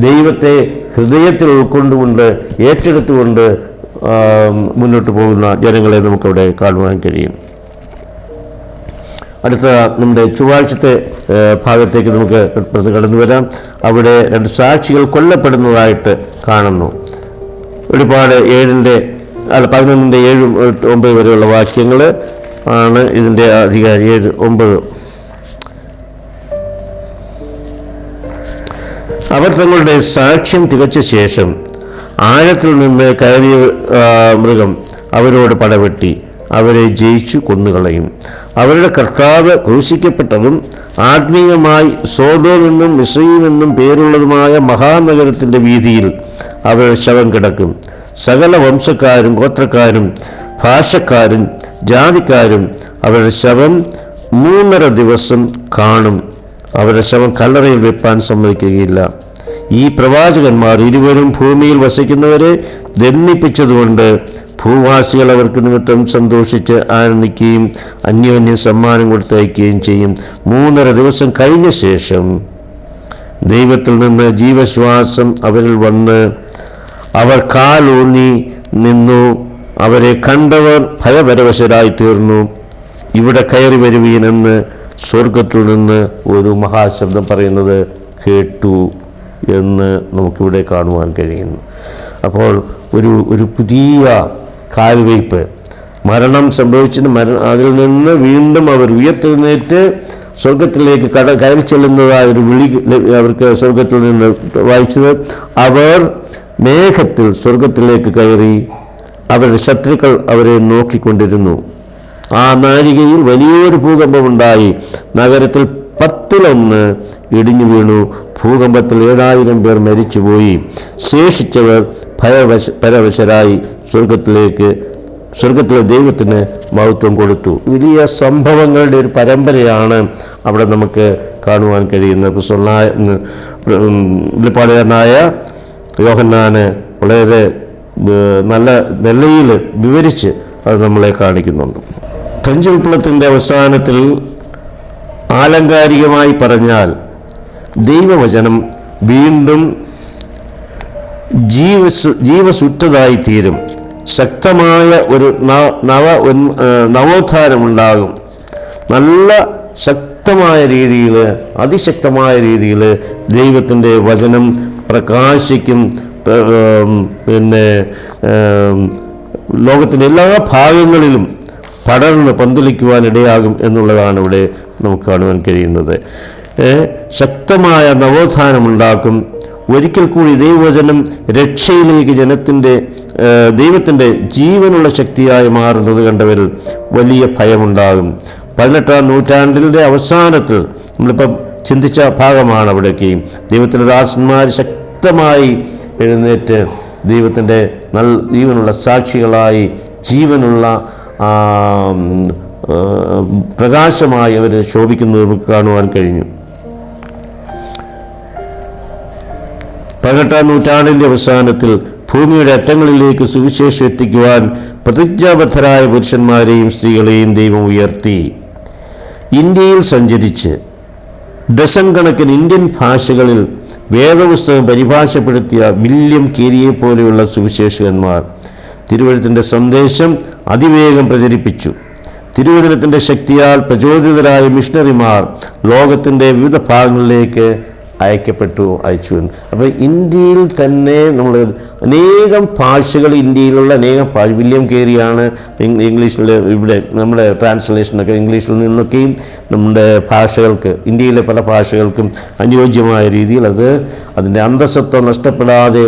ദൈവത്തെ ഹൃദയത്തിൽ ഉൾക്കൊണ്ടുകൊണ്ട് ഏറ്റെടുത്തുകൊണ്ട് മുന്നോട്ട് പോകുന്ന ജനങ്ങളെ നമുക്കവിടെ കാണുവാൻ കഴിയും. അടുത്ത നമ്മുടെ ചൊവ്വാഴ്ചത്തെ ഭാഗത്തേക്ക് നമുക്ക് കടന്നു വരാം. അവിടെ 2 സാക്ഷികൾ കൊല്ലപ്പെടുന്നതായിട്ട് കാണുന്നു. ഒരുപാട് 11-ന്റെ 7-9 വരെയുള്ള വാക്യങ്ങൾ ആണ് ഇതിൻ്റെ അധികാരി. 7-9 അവർ തങ്ങളുടെ സാക്ഷ്യം തികച്ച ശേഷം ആഴത്തിൽ നിന്ന് കയറിയ മൃഗം അവരോട് പടവെട്ടി അവരെ ജയിച്ചു കൊന്നുകളയും. അവരുടെ കർത്താവ് ക്രൂശിക്കപ്പെട്ടതും ആത്മീയമായി സോദോമെന്നും മിസ്രയീമെന്നും പേരുള്ളതുമായ മഹാനഗരത്തിൻ്റെ വീതിയിൽ അവരുടെ ശവം കിടക്കും. സകല വംശക്കാരും ഗോത്രക്കാരും ഭാഷക്കാരും ജാതിക്കാരും അവരുടെ ശവം 3.5 ദിവസം കാണും. അവരുടെ ശവം കല്ലറയിൽ വെപ്പാൻ സമ്മതിക്കുകയില്ല. ഈ പ്രവാചകന്മാർ ഇരുവരും ഭൂമിയിൽ വസിക്കുന്നവരെ ദണ്ഡിപ്പിച്ചതുകൊണ്ട് ഭൂവാസികൾ അവർക്ക് നിമിത്തം സന്തോഷിച്ച് ആനന്ദിക്കുകയും അന്യോന്യം സമ്മാനം കൊടുത്തയക്കുകയും ചെയ്യും. 3.5 ദിവസം കഴിഞ്ഞ ശേഷം ദൈവത്തിൽ നിന്ന് ജീവശ്വാസം അവരിൽ വന്ന് അവർ കാലൂന്നി നിന്നു. അവരെ കണ്ടവർ ഭയപരവശരായി തീർന്നു. ഇവിടെ കയറി വരുവീനെന്ന് സ്വർഗത്തിൽ നിന്ന് ഒരു മഹാശബ്ദം പറയുന്നത് കേട്ടു എന്ന് നമുക്കിവിടെ കാണുവാൻ കഴിയുന്നു. അപ്പോൾ ഒരു പുതിയ കാൽവയ്പ്, മരണം സംഭവിച്ചിട്ട് അതിൽ നിന്ന് വീണ്ടും അവർ ഉയർത്തെഴുന്നേറ്റ് സ്വർഗത്തിലേക്ക് കയറി ചെല്ലുന്നതായ ഒരു വിളി അവർക്ക് സ്വർഗത്തിൽ നിന്ന് വായിച്ചത്. അവർ മേഘത്തിൽ സ്വർഗത്തിലേക്ക് കയറി, അവരുടെ ശത്രുക്കൾ അവരെ നോക്കിക്കൊണ്ടിരുന്നു. ആ നാഴികയിൽ വലിയൊരു ഭൂകമ്പമുണ്ടായി. നഗരത്തിൽ 10 ഇടിഞ്ഞു വീണു. ഭൂകമ്പത്തിൽ 7000 പേർ മരിച്ചുപോയി. ശേഷിച്ചവർ പരവശരായി സ്വർഗത്തിലെ ദൈവത്തിന് മഹത്വം കൊടുത്തു. വലിയ സംഭവങ്ങളുടെ ഒരു പരമ്പരയാണ് അവിടെ നമുക്ക് കാണുവാൻ കഴിയുന്നത്. വെളിപ്പാടുകാരനായ യോഹന്നാന് വളരെ നല്ല നിലയിൽ വിവരിച്ച് അത് നമ്മളെ കാണിക്കുന്നുണ്ട്. ഫ്രഞ്ച് വിപ്ലവത്തിൻ്റെ അവസാനത്തിൽ ആലങ്കാരികമായി പറഞ്ഞാൽ ദൈവവചനം വീണ്ടും ജീവസുറ്റതായി തീരും. ശക്തമായ ഒരു നവോത്ഥാനമുണ്ടാകും. നല്ല ശക്തമായ രീതിയിൽ, അതിശക്തമായ രീതിയിൽ ദൈവത്തിൻ്റെ വചനം പ്രകാശിക്കും. പിന്നെ ലോകത്തിൻ്റെ എല്ലാ ഭാഗങ്ങളിലും പടർന്ന് പന്തലിക്കുവാനിടയാകും എന്നുള്ളതാണ് ഇവിടെ നമുക്ക് കാണുവാൻ കഴിയുന്നത്. ശക്തമായ നവോത്ഥാനമുണ്ടാക്കും. ഒരിക്കൽ കൂടി ദൈവവചനം രക്ഷയിലേക്ക് ദൈവത്തിൻ്റെ ജീവനുള്ള ശക്തിയായി മാറുന്നത് കണ്ടവരിൽ വലിയ ഭയമുണ്ടാകും. 18-ാം നൂറ്റാണ്ടിൻ്റെ അവസാനത്തിൽ നമ്മളിപ്പം ചിന്തിച്ച ഭാഗമാണ് അവിടേക്ക്. ദൈവത്തിൻ്റെ ദാസന്മാർ ശക്തമായി എഴുന്നേറ്റ് ദൈവത്തിൻ്റെ ജീവനുള്ള സാക്ഷികളായി, ജീവനുള്ള പ്രകാശമായി അവർ ശോഭിക്കുന്നത് നമുക്ക് കാണുവാൻ കഴിഞ്ഞു. 18-ാം നൂറ്റാണ്ടിൻ്റെ അവസാനത്തിൽ ഭൂമിയുടെ അറ്റങ്ങളിലേക്ക് സുവിശേഷം എത്തിക്കുവാൻ പ്രതിജ്ഞാബദ്ധരായ പുരുഷന്മാരെയും സ്ത്രീകളെയും ദൈവം ഉയർത്തി. ഇന്ത്യയിൽ സഞ്ചരിച്ച് ഡസൻ കണക്കിന് ഇന്ത്യൻ ഭാഷകളിൽ വേദപുസ്തകം പരിഭാഷപ്പെടുത്തിയ വില്യം കേരിയെ പോലെയുള്ള സുവിശേഷകന്മാർ തിരുവചനത്തിൻ്റെ സന്ദേശം അതിവേഗം പ്രചരിപ്പിച്ചു. തിരുവചനത്തിൻ്റെ ശക്തിയാൽ പ്രചോദിതരായ മിഷണറിമാർ ലോകത്തിൻ്റെ വിവിധ ഭാഗങ്ങളിലേക്ക് അയച്ചു. അപ്പോൾ ഇന്ത്യയിൽ തന്നെ നമ്മൾ അനേകം ഭാഷകൾ, ഇന്ത്യയിലുള്ള അനേകം വില്യം കേരിയാണ് ഇംഗ്ലീഷിൽ ഇവിടെ നമ്മുടെ ട്രാൻസ്ലേഷനൊക്കെ ഇംഗ്ലീഷിൽ നിന്നൊക്കെയും നമ്മുടെ ഭാഷകൾക്ക്, ഇന്ത്യയിലെ പല ഭാഷകൾക്കും അനുയോജ്യമായ രീതിയിൽ അതിൻ്റെ അന്തസത്വം നഷ്ടപ്പെടാതെ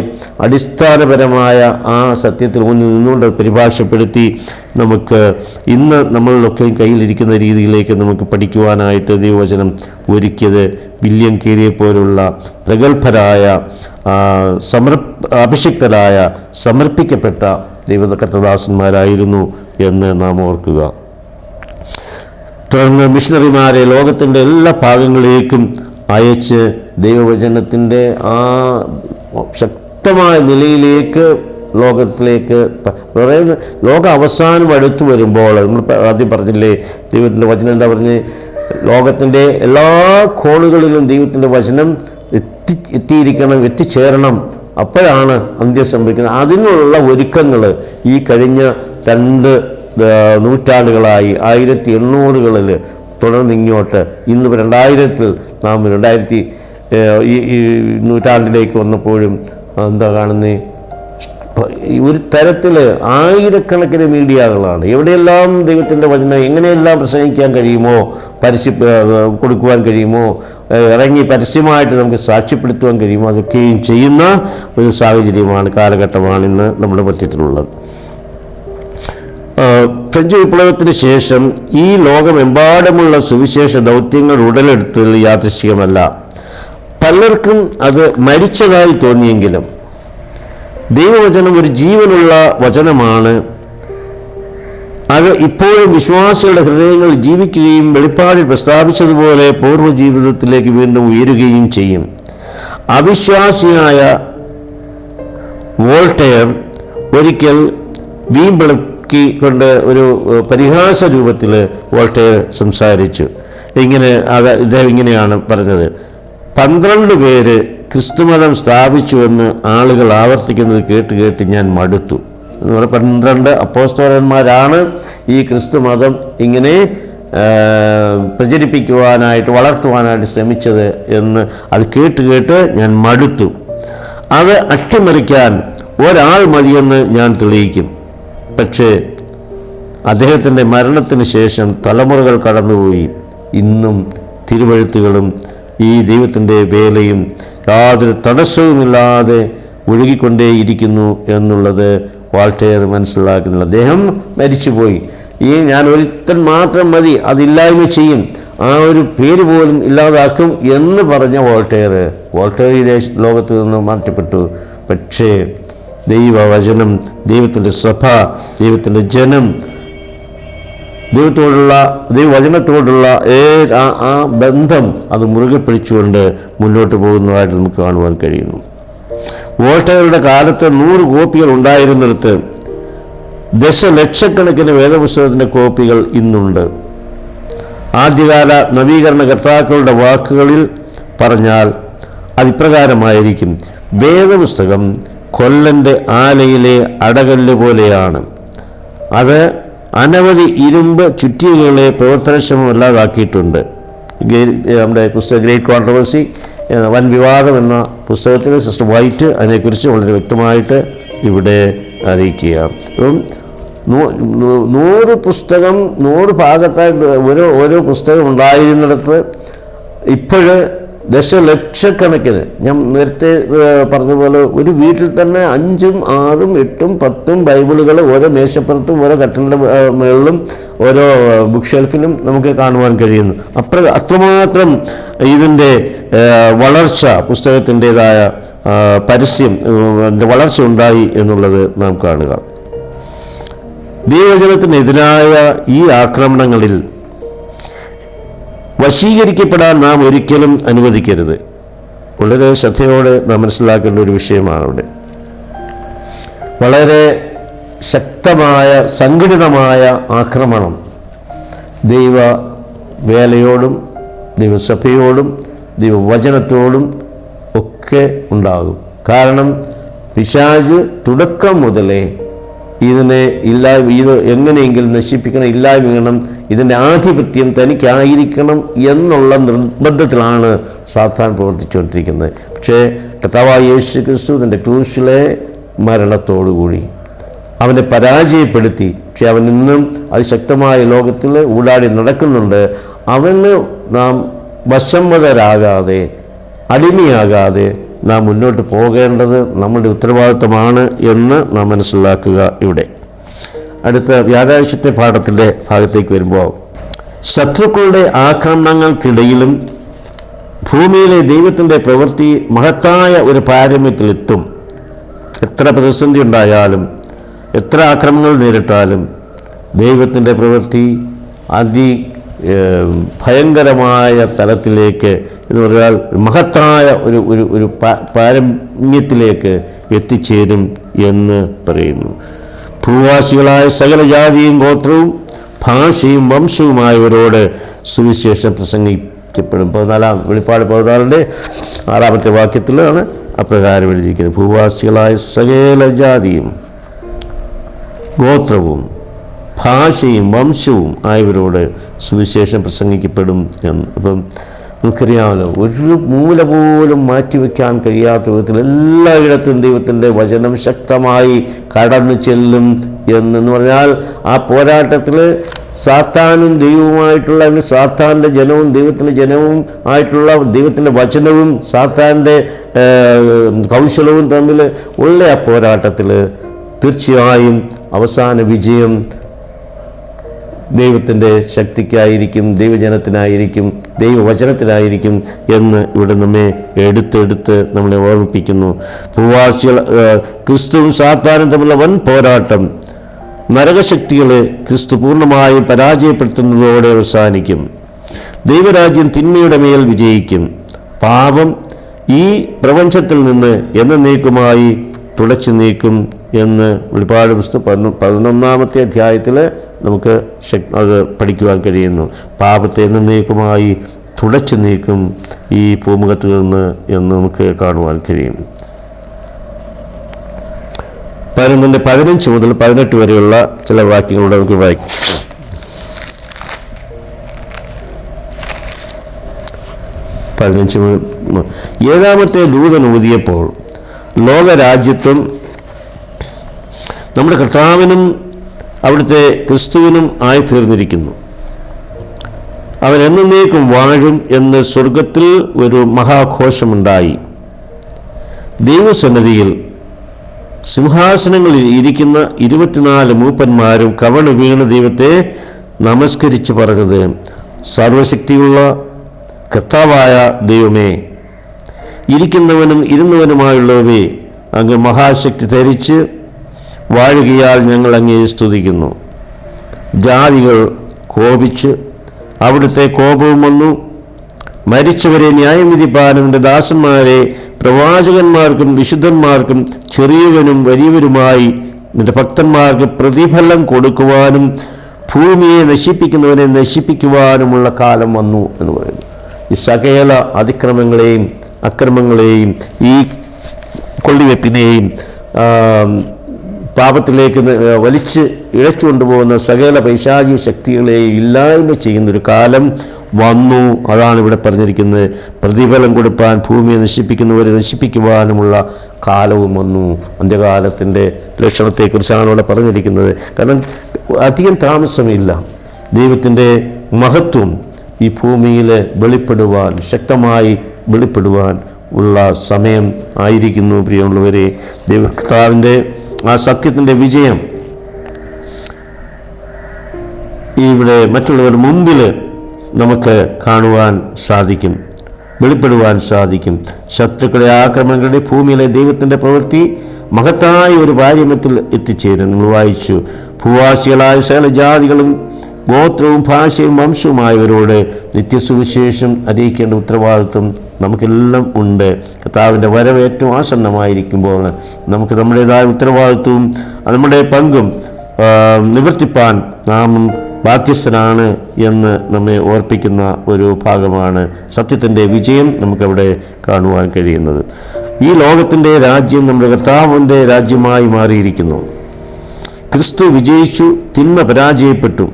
അടിസ്ഥാനപരമായ ആ സത്യത്തിൽ മുന്നിൽ നിന്നുകൊണ്ട് പരിഭാഷപ്പെടുത്തി നമുക്ക് ഇന്ന് നമ്മളിലൊക്കെയും കയ്യിലിരിക്കുന്ന രീതിയിലേക്ക് നമുക്ക് പഠിക്കുവാനായിട്ട് ദൈവവചനം ഒരുക്കിയത് വില്യം കേരിയെ പോലുള്ള പ്രഗത്ഭരായ അഭിഷിക്തരായ സമർപ്പിക്കപ്പെട്ട ദൈവകർത്തദാസന്മാരായിരുന്നു എന്ന് നാം ഓർക്കുക. തുടർന്ന് മിഷണറിമാരെ ലോകത്തിൻ്റെ എല്ലാ ഭാഗങ്ങളിലേക്കും അയച്ച് ദൈവവചനത്തിൻ്റെ ആ ശക്തമായ നിലയിലേക്ക് ലോകത്തിലേക്ക് ലോക അവസാനം അടുത്തു വരുമ്പോൾ, നമ്മൾ ആദ്യം പറഞ്ഞില്ലേ ദൈവത്തിൻ്റെ വചനം എന്താ പറഞ്ഞ്, ലോകത്തിൻ്റെ എല്ലാ കോണുകളിലും ദൈവത്തിൻ്റെ വചനം എത്തിച്ചേരണം, അപ്പോഴാണ് അന്ത്യം സംഭവിക്കുന്നത്. അതിനുള്ള ഒരുക്കങ്ങൾ ഈ കഴിഞ്ഞ 2 നൂറ്റാണ്ടുകളായി 1800-കളിൽ തുടർന്ന് ഇങ്ങോട്ട് ഇന്ന് 2000-ൽ നാം 2000 ഈ നൂറ്റാണ്ടിലേക്ക് വന്നപ്പോഴും എന്താ കാണുന്നത്, ഒരു തരത്തിൽ ആയിരക്കണക്കിന് മീഡിയകളാണ്. എവിടെയെല്ലാം ദൈവത്തിൻ്റെ വചനം എങ്ങനെയെല്ലാം പ്രസംഗിക്കാൻ കഴിയുമോ, കൊടുക്കുവാൻ കഴിയുമോ, ഇറങ്ങി പരസ്യമായിട്ട് നമുക്ക് സാക്ഷ്യപ്പെടുത്തുവാൻ കഴിയുമോ, അതൊക്കെയും ചെയ്യുന്ന ഒരു സാഹചര്യമാണ്, കാലഘട്ടമാണ് ഇന്ന് നമ്മുടെ മധ്യത്തിലുള്ളത്. ഫ്രഞ്ച് വിപ്ലവത്തിന് ശേഷം ഈ ലോകമെമ്പാടുമുള്ള സുവിശേഷ ദൗത്യങ്ങൾ ഉടലെടുത്തതിൽ യാദൃശ്ചികമല്ല. പലർക്കും അത് മരിച്ചതായി തോന്നിയെങ്കിലും ദൈവവചനം ഒരു ജീവനുള്ള വചനമാണ്. അത് ഇപ്പോഴും വിശ്വാസികളുടെ ഹൃദയങ്ങളിൽ ജീവിക്കുകയും വെളിപ്പാടിൽ പ്രസ്താവിച്ചതുപോലെ പൂർവ്വജീവിതത്തിലേക്ക് വീണ്ടും ഉയരുകയും ചെയ്യും. അവിശ്വാസിയായ വോൾട്ടയർ ഒരിക്കൽ വീമ്പിളക്കിക്കൊണ്ട് ഒരു പരിഹാസ രൂപത്തിൽ വോൾട്ടയർ സംസാരിച്ചു. ഇദ്ദേഹം ഇങ്ങനെയാണ് പറഞ്ഞത്: 12 പേര് ക്രിസ്തുമതം സ്ഥാപിച്ചുവെന്ന് ആളുകൾ ആവർത്തിക്കുന്നത് കേട്ട് ഞാൻ മടുത്തു. എന്ന് പറഞ്ഞാൽ 12 അപ്പോസ്തലന്മാരാണ് ഈ ക്രിസ്തുമതം ഇങ്ങനെ പ്രചരിപ്പിക്കുവാനായിട്ട്, വളർത്തുവാനായിട്ട് ശ്രമിച്ചത് എന്ന് അത് കേട്ട് ഞാൻ മടുത്തു. അത് അട്ടിമറിക്കാൻ ഒരാൾ മതിയെന്ന് ഞാൻ തെളിയിക്കും. പക്ഷേ അദ്ദേഹത്തിൻ്റെ മരണത്തിന് ശേഷം തലമുറകൾ കടന്നുപോയി. ഇന്നും തിരുവെഴുത്തുകളും ഈ ദൈവത്തിൻ്റെ വേലയും യാതൊരു തടസ്സവുമില്ലാതെ ഒഴുകിക്കൊണ്ടേയിരിക്കുന്നു എന്നുള്ളത് വോൾട്ടയർ മനസ്സിലാക്കുന്നില്ല. അദ്ദേഹം മരിച്ചുപോയി. ഞാൻ ഒരുത്തൻ മാത്രം മതി, അതില്ലായ്മ ചെയ്യും, ആ ഒരു പേര് പോലും ഇല്ലാതാക്കും എന്ന് പറഞ്ഞ വോൾട്ടയർ ഈ ലോകത്ത് നിന്ന് മാറ്റപ്പെട്ടു. പക്ഷേ ദൈവവചനം, ദൈവത്തിൻ്റെ സഭ, ദൈവത്തിൻ്റെ ജനം, ദൈവവചനത്തോടുള്ള ആ ബന്ധം അത് മുറുകെ പിടിച്ചുകൊണ്ട് മുന്നോട്ട് പോകുന്നതായിട്ട് നമുക്ക് കാണുവാൻ കഴിയുന്നു. വോൾട്ടയറുടെ കാലത്ത് 100 കോപ്പികൾ ഉണ്ടായിരുന്നിടത്ത് ദശലക്ഷക്കണക്കിന് വേദപുസ്തകത്തിൻ്റെ കോപ്പികൾ ഇന്നുണ്ട്. ആദ്യകാല നവീകരണ കർത്താക്കളുടെ വാക്കുകളിൽ പറഞ്ഞാൽ അതിപ്രകാരമായിരിക്കും: വേദപുസ്തകം കൊല്ലൻ്റെ ആലയിലെ അടകല്ല് പോലെയാണ്. അത് അനവധി ഇരുമ്പ് ചുറ്റികകളെ പ്രവർത്തനക്ഷമമല്ലാതാക്കിയിട്ടുണ്ട്. നമ്മുടെ പുസ്തകം ഗ്രേറ്റ് കോൺട്രവേഴ്സി, വൻ വിവാദം എന്ന പുസ്തകത്തിൽ സിസ്റ്റർ വൈറ്റ് അതിനെക്കുറിച്ച് വളരെ വ്യക്തമായിട്ട് ഇവിടെ അറിയിക്കുക. അപ്പം 100 പുസ്തകം 100 ഭാഗത്തായിട്ട് ഓരോ പുസ്തകം ഉണ്ടായിരുന്നിടത്ത് ഇപ്പോൾ ദശലക്ഷക്കണക്കിന്, ഞാൻ നേരത്തെ പറഞ്ഞതുപോലെ ഒരു വീട്ടിൽ തന്നെ 5ഉം 6ഉം 8ഉം 10ഉം ബൈബിളുകൾ ഓരോ മേശപ്പുറത്തും ഓരോ കട്ടിലിൻ്റെ മുകളിലും ഓരോ ബുക്ക് ഷെൽഫിലും നമുക്ക് കാണുവാൻ കഴിയുന്നു. അത്രമാത്രം ഇതിൻ്റെ വളർച്ച, പുസ്തകത്തിൻ്റെതായ വളർച്ച ഉണ്ടായി എന്നുള്ളത് നാം കാണുക. ദൈവവചനത്തിനെതിരായ ഈ ആക്രമണങ്ങളിൽ വശീകരിക്കപ്പെടാൻ നാം ഒരിക്കലും അനുവദിക്കരുത്. വളരെ ശ്രദ്ധയോടെ നാം മനസ്സിലാക്കേണ്ട ഒരു വിഷയമാണ് അവിടെ. വളരെ ശക്തമായ സംഘടിതമായ ആക്രമണം ദൈവ വേലയോടും ദൈവസഭയോടും ദൈവവചനത്തോടും ഒക്കെ ഉണ്ടാകും. കാരണം പിശാച് തുടക്കം മുതലേ ഇത് എങ്ങനെയെങ്കിലും നശിപ്പിക്കണം, ഇല്ലായ്മ, ഇതിൻ്റെ ആധിപത്യം തനിക്കായിരിക്കണം എന്നുള്ള നിർബന്ധത്തിലാണ് സാത്താൻ പ്രവർത്തിച്ചുകൊണ്ടിരിക്കുന്നത്. പക്ഷേ കർത്താവായ യേശു ക്രിസ്തു തൻ്റെ ക്രൂശിലെ മരണത്തോടുകൂടി അവനെ പരാജയപ്പെടുത്തി. പക്ഷെ അവൻ ഇന്നും അതിശക്തമായ ലോകത്തിൽ ഊടാടി നടക്കുന്നുണ്ട്. അവന് നാം വശംവദരാകാതെ, അടിമയാകാതെ നാം മുന്നോട്ട് പോകേണ്ടത് നമ്മുടെ ഉത്തരവാദിത്വമാണ് എന്ന് നാം മനസ്സിലാക്കുക. ഇവിടെ അടുത്ത വ്യാഴാഴ്ചത്തെ പാഠത്തിൻ്റെ ഭാഗത്തേക്ക് വരുമ്പോൾ, ശത്രുക്കളുടെ ആക്രമണങ്ങൾക്കിടയിലും ഭൂമിയിലെ ദൈവത്തിൻ്റെ പ്രവൃത്തി മഹത്തായ ഒരു പാരമ്യത്തിലെത്തും. എത്ര പ്രതിസന്ധി ഉണ്ടായാലും, എത്ര ആക്രമണങ്ങൾ നേരിട്ടാലും ദൈവത്തിൻ്റെ പ്രവൃത്തി ഭയങ്കരമായ തലത്തിലേക്ക് എന്ന് പറഞ്ഞാൽ മഹത്തായ ഒരു പാരമ്യത്തിലേക്ക് എത്തിച്ചേരും എന്ന് പറയുന്നു. ഭൂവാസികളായ സകല ജാതിയും ഗോത്രവും ഭാഷയും വംശവുമായവരോട് സുവിശേഷം പ്രസംഗിക്കപ്പെടും. 14 വെളിപ്പാട് 14 6 വാക്യത്തിലാണ് അപ്രകാരം എഴുതിയിരിക്കുന്നത്. ഭൂവാസികളായ സകല ജാതിയും ഗോത്രവും ഭാഷയും വംശവും ആയവരോട് സുവിശേഷം പ്രസംഗിക്കപ്പെടും എന്ന്. അപ്പം നമുക്കറിയാമല്ലോ, ഒരു മൂല പോലും മാറ്റിവെക്കാൻ കഴിയാത്ത വിധത്തിൽ എല്ലായിടത്തും ദൈവത്തിൻ്റെ വചനം ശക്തമായി കടന്നു ചെല്ലും എന്ന് പറഞ്ഞാൽ, ആ പോരാട്ടത്തിൽ സാത്താനും ദൈവവുമായിട്ടുള്ള, സാത്താൻ്റെ ജനവും ദൈവത്തിൻ്റെ ജനവും ആയിട്ടുള്ള ദൈവത്തിൻ്റെ വചനവും സാത്താൻ്റെ കൗശലവും തമ്മിൽ ഉള്ള ആ പോരാട്ടത്തിൽ തീർച്ചയായും അവസാന വിജയം ദൈവത്തിൻ്റെ ശക്തിക്കായിരിക്കും, ദൈവജനത്തിനായിരിക്കും, ദൈവവചനത്തിനായിരിക്കും എന്ന് ഇവിടെ നമ്മെ എടുത്ത് നമ്മളെ ഓർമ്മിപ്പിക്കുന്നു. ഭൂവാസികൾ ക്രിസ്തുവും സാത്താനും തമ്മിലുള്ള വൻ പോരാട്ടം നരകശക്തികളെ ക്രിസ്തു പൂർണ്ണമായും പരാജയപ്പെടുത്തുന്നതോടെ അവസാനിക്കും. ദൈവരാജ്യം തിന്മയുടെ മേൽ വിജയിക്കും. പാപം ഈ പ്രപഞ്ചത്തിൽ നിന്ന് എന്നേക്കുമായി തുടച്ചു നീക്കും എന്ന് വെളിപ്പാട് പുസ്തകം 11-ാമത്തെ അധ്യായത്തിൽ നമുക്ക് അത് പഠിക്കുവാൻ കഴിയുന്നു. പാപത്തെ എന്നേക്കുമായി തുടച്ചു നീക്കും ഈ ഭൂമുഖത്ത് നിന്ന് എന്ന് നമുക്ക് കാണുവാൻ കഴിയും. 11:15 മുതൽ 18 വരെയുള്ള ചില വാക്യങ്ങളുടെ നമുക്ക് വായിക്കാം. 15 ഏഴാമത്തെ ദൂതൻ ഊതിയപ്പോൾ ലോകരാജ്യത്വം നമ്മുടെ കർത്താവിനും അവിടുത്തെ ക്രിസ്തുവിനും ആയിത്തീർന്നിരിക്കുന്നു. അവൻ എന്നേക്കും വാഴും എന്ന് സ്വർഗത്തിൽ ഒരു മഹാഘോഷമുണ്ടായി. ദൈവസന്നിധിയിൽ സിംഹാസനങ്ങളിൽ ഇരിക്കുന്ന 24 മൂപ്പന്മാരും കവണ് വീണ് ദൈവത്തെ നമസ്കരിച്ച് പറഞ്ഞത്, സർവശക്തിയുള്ള കർത്താവായ ദൈവമേ, ഇരിക്കുന്നവനും ഇരുന്നവനുമായുള്ളവേ, അങ്ങ് മഹാശക്തി ധരിച്ച് വാഴുകയാൽ ഞങ്ങൾ അങ്ങേ സ്തുതിക്കുന്നു. ജാതികൾ കോപിച്ച് അവിടുത്തെ കോപവും വന്നു. മരിച്ചവരെ ന്യായം വിധിപ്പാനും എൻ്റെ ദാസന്മാരെ പ്രവാചകന്മാർക്കും വിശുദ്ധന്മാർക്കും ചെറിയവനും വലിയവരുമായി നിന്റെ ഭക്തന്മാർക്ക് പ്രതിഫലം കൊടുക്കുവാനും ഭൂമിയെ നശിപ്പിക്കുന്നവനെ നശിപ്പിക്കുവാനുമുള്ള കാലം വന്നു എന്ന് പറയുന്നു. ഈ സകല അതിക്രമങ്ങളെയും അക്രമങ്ങളെയും ഈ കൊള്ളിവെപ്പിനെയും പാപത്തിലേക്ക് വലിച്ച് ഇഴച്ചുകൊണ്ടുപോകുന്ന സകല പൈശാചിക ശക്തികളെയും ഇല്ലായ്മ ചെയ്യുന്നൊരു കാലം വന്നു. അതാണ് ഇവിടെ പറഞ്ഞിരിക്കുന്നത്. പ്രതിഫലം കൊടുപ്പാൻ ഭൂമിയെ നശിപ്പിക്കുന്നവരെ നശിപ്പിക്കുവാനുമുള്ള കാലവും വന്നു. അന്ത്യകാലത്തിൻ്റെ ലക്ഷണത്തെക്കുറിച്ചാണ് ഇവിടെ പറഞ്ഞിരിക്കുന്നത്. കാരണം അധികം താമസമില്ല. ദൈവത്തിൻ്റെ മഹത്വം ഈ ഭൂമിയിൽ വെളിപ്പെടുവാൻ, ശക്തമായി വെളിപ്പെടുവാൻ ഉള്ള സമയം ആയിരിക്കുന്നു. പ്രിയമുള്ളവരെ, ദൈവകർത്താവിൻ്റെ ആ സത്യത്തിൻ്റെ വിജയം ഇവിടെ മറ്റുള്ളവരുടെ മുമ്പിൽ നമുക്ക് കാണുവാൻ സാധിക്കും, വെളിപ്പെടുവാൻ സാധിക്കും. ശത്രുക്കളുടെ ആക്രമണങ്ങളുടെ ഭൂമിയിലെ ദൈവത്തിൻ്റെ പ്രവൃത്തി മഹത്തായ ഒരു പാരമ്യത്തിൽ എത്തിച്ചേരും. നമ്മൾ വായിച്ചു, ഭൂവാസികളായ സകല ജാതികളും ഗോത്രവും ഭാഷയും വംശവുമായവരോട് നിത്യസുവിശേഷം അറിയിക്കേണ്ട ഉത്തരവാദിത്വം നമുക്കെല്ലാം ഉണ്ട്. കർത്താവിൻ്റെ വരവ് ഏറ്റവും ആസന്നമായിരിക്കുമ്പോൾ നമുക്ക് നമ്മുടേതായ ഉത്തരവാദിത്വവും നമ്മുടെ പങ്കും നിവർത്തിപ്പാൻ നാം ബാധ്യസ്ഥനാണ് എന്ന് നമ്മെ ഓർപ്പിക്കുന്ന ഒരു ഭാഗമാണ് സത്യത്തിൻ്റെ വിജയം നമുക്കവിടെ കാണുവാൻ കഴിയുന്നത്. ഈ ലോകത്തിൻ്റെ രാജ്യം നമ്മുടെ കർത്താവിൻ്റെ രാജ്യമായി മാറിയിരിക്കുന്നു. ക്രിസ്തു വിജയിച്ചു, തിന്മ പരാജയപ്പെട്ടു.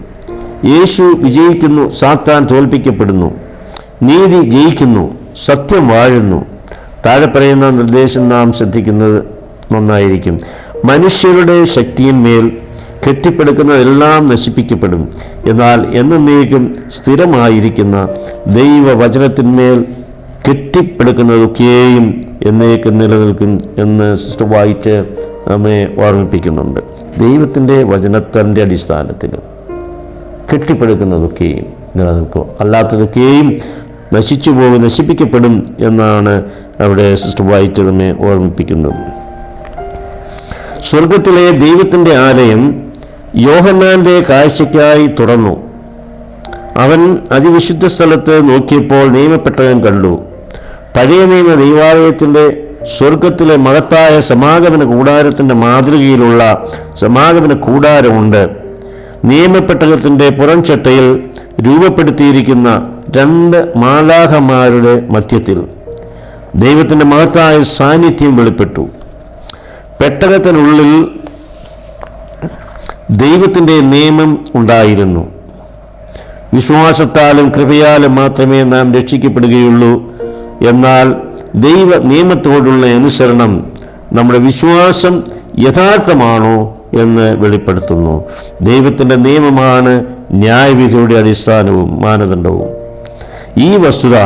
യേശു വിജയിക്കുന്നു, സാത്താൻ തോൽപ്പിക്കപ്പെടുന്നു. നീതി ജയിക്കുന്നു, സത്യം വാഴുന്നു. താഴെ പറയുന്ന നിർദ്ദേശം നാം ശ്രദ്ധിക്കുന്നത് നന്നായിരിക്കും. മനുഷ്യരുടെ ശക്തിയിന്മേൽ കെട്ടിപ്പടുക്കുന്നതെല്ലാം നശിപ്പിക്കപ്പെടും. എന്നാൽ എന്നേക്കും സ്ഥിരമായിരിക്കുന്ന ദൈവവചനത്തിന്മേൽ കെട്ടിപ്പടുക്കുന്നതൊക്കെയും എന്നേക്കും നിലനിൽക്കും എന്ന് സിസ്റ്റർ വൈറ്റ് നമ്മെ ഓർമ്മിപ്പിക്കുന്നുണ്ട്. ദൈവത്തിൻ്റെ വചനത്തിൻ്റെ അടിസ്ഥാനത്തിൽ കെട്ടിപ്പടുക്കുന്നതൊക്കെയും നിലനിൽക്കും, അല്ലാത്തതൊക്കെയും നശിച്ചു പോകും, നശിപ്പിക്കപ്പെടും എന്നാണ് അവിടെ സിസ്റ്റർ വൈറ്റ് നമ്മെ ഓർമ്മിപ്പിക്കുന്നത്. സ്വർഗത്തിലെ ദൈവത്തിൻ്റെ ആലയം യോഹന്നാൻ്റെ കാഴ്ചയ്ക്കായി തുറന്നു. അവൻ അതിവിശുദ്ധ സ്ഥലത്ത് നോക്കിയപ്പോൾ നിയമപ്പെട്ടകം കണ്ടു. പഴയ നിയമ ദൈവാലയത്തിൻ്റെ സ്വർഗത്തിലെ മഹത്തായ സമാഗമന കൂടാരത്തിൻ്റെ മാതൃകയിലുള്ള സമാഗമന കൂടാരമുണ്ട്. നിയമപ്പെട്ടകത്തിൻ്റെ പുറംചട്ടയിൽ രൂപപ്പെടുത്തിയിരിക്കുന്ന 2 മാലാഖമാരുടെ മധ്യത്തിൽ ദൈവത്തിൻ്റെ മഹത്തായ സാന്നിധ്യം വെളിപ്പെട്ടു. പെട്ടകത്തിനുള്ളിൽ ദൈവത്തിൻ്റെ നിയമം ഉണ്ടായിരുന്നു. വിശ്വാസത്താലും കൃപയാലും മാത്രമേ നാം രക്ഷിക്കപ്പെടുകയുള്ളൂ. എന്നാൽ ദൈവ നിയമത്തോടുള്ള അനുസരണം നമ്മുടെ വിശ്വാസം യഥാർത്ഥമാണോ എന്ന് വെളിപ്പെടുത്തുന്നു. ദൈവത്തിൻ്റെ നിയമമാണ് ന്യായവിധിയുടെ അടിസ്ഥാനവും മാനദണ്ഡവും. ഈ വസ്തുത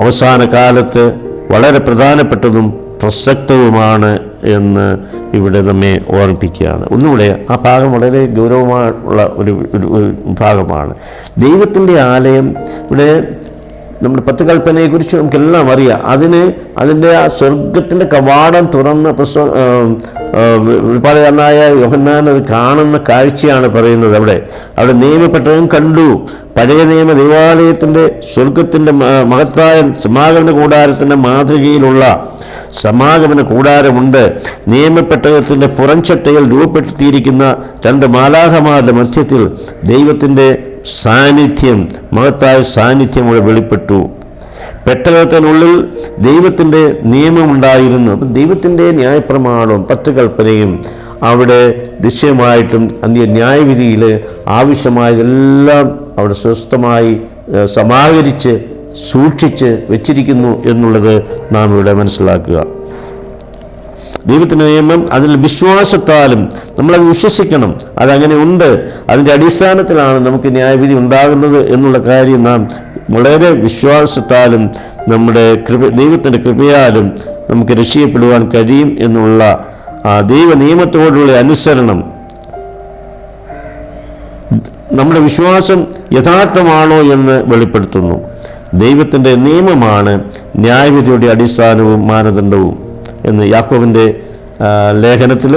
അവസാന കാലത്ത് വളരെ പ്രധാനപ്പെട്ടതും പ്രസക്തവുമാണ് എന്ന് ഇവിടെ നമ്മെ ഓർമ്മിപ്പിക്കുകയാണ്. ഒന്നുകൂടെ ആ ഭാഗം വളരെ ഗൗരവമുള്ള ഒരു ഭാഗമാണ്. ദൈവത്തിൻ്റെ ആലയം ഇവിടെ നമ്മുടെ 10 കൽപ്പനയെക്കുറിച്ച് നമുക്കെല്ലാം അറിയാം. അതിൻ്റെ ആ സ്വർഗത്തിൻ്റെ കവാടം തുറന്ന വെളിപ്പാടുകാരനായ യോഹന്നാൻ അത് കാണുന്ന കാഴ്ചയാണ് പറയുന്നത്. അവിടെ നിയമപ്പെട്ടവൻ കണ്ടു. പഴയ നിയമ ദേവാലയത്തിൻ്റെ സ്വർഗത്തിൻ്റെ മഹത്തായ സമാഗമന കൂടാരത്തിൻ്റെ മാതൃകയിലുള്ള സമാഗമന കൂടാരമുണ്ട്. നിയമപ്പെട്ടകത്തിൻ്റെ പുറംചട്ടയിൽ രൂപപ്പെടുത്തിയിരിക്കുന്ന 2 മാലാഖമാരുടെ മധ്യത്തിൽ ദൈവത്തിൻ്റെ സാന്നിധ്യം, മഹത്തായ സാന്നിധ്യം അവിടെ വെളിപ്പെട്ടു. പെട്ടകത്തിനുള്ളിൽ ദൈവത്തിൻ്റെ നിയമമുണ്ടായിരുന്നു. അപ്പം ദൈവത്തിൻ്റെ ന്യായപ്രമാണവും 10 കൽപ്പനയും അവിടെ ദൃശ്യമായിട്ടും ന്യായവിധിയിൽ ആവശ്യമായതെല്ലാം അവിടെ സ്വസ്ഥമായി സമാഹരിച്ച് സൂക്ഷിച്ച് വെച്ചിരിക്കുന്നു എന്നുള്ളത് നാം ഇവിടെ മനസ്സിലാക്കുക. ദൈവത്തിൻ്റെ നിയമം അതിൽ വിശ്വാസത്താലും നമ്മളത് വിശ്വസിക്കണം. അതങ്ങനെ ഉണ്ട്, അതിൻ്റെ അടിസ്ഥാനത്തിലാണ് നമുക്ക് ന്യായവിധി ഉണ്ടാകുന്നത് എന്നുള്ള കാര്യം നാം വളരെ വിശ്വാസത്താലും നമ്മുടെ ദൈവത്തിൻ്റെ കൃപയാലും നമുക്ക് രക്ഷിക്കപ്പെടുവാൻ കഴിയും എന്നുള്ള ദൈവ നിയമത്തോടുള്ള അനുസരണം, നമ്മുടെ വിശ്വാസം യഥാർത്ഥമാണോ എന്ന് വെളിപ്പെടുത്തുന്നു. ദൈവത്തിൻ്റെ നിയമമാണ് ന്യായവിധിയുടെ അടിസ്ഥാനവും മാനദണ്ഡവും എന്ന് യാക്കോബിൻ്റെ ലേഖനത്തിൽ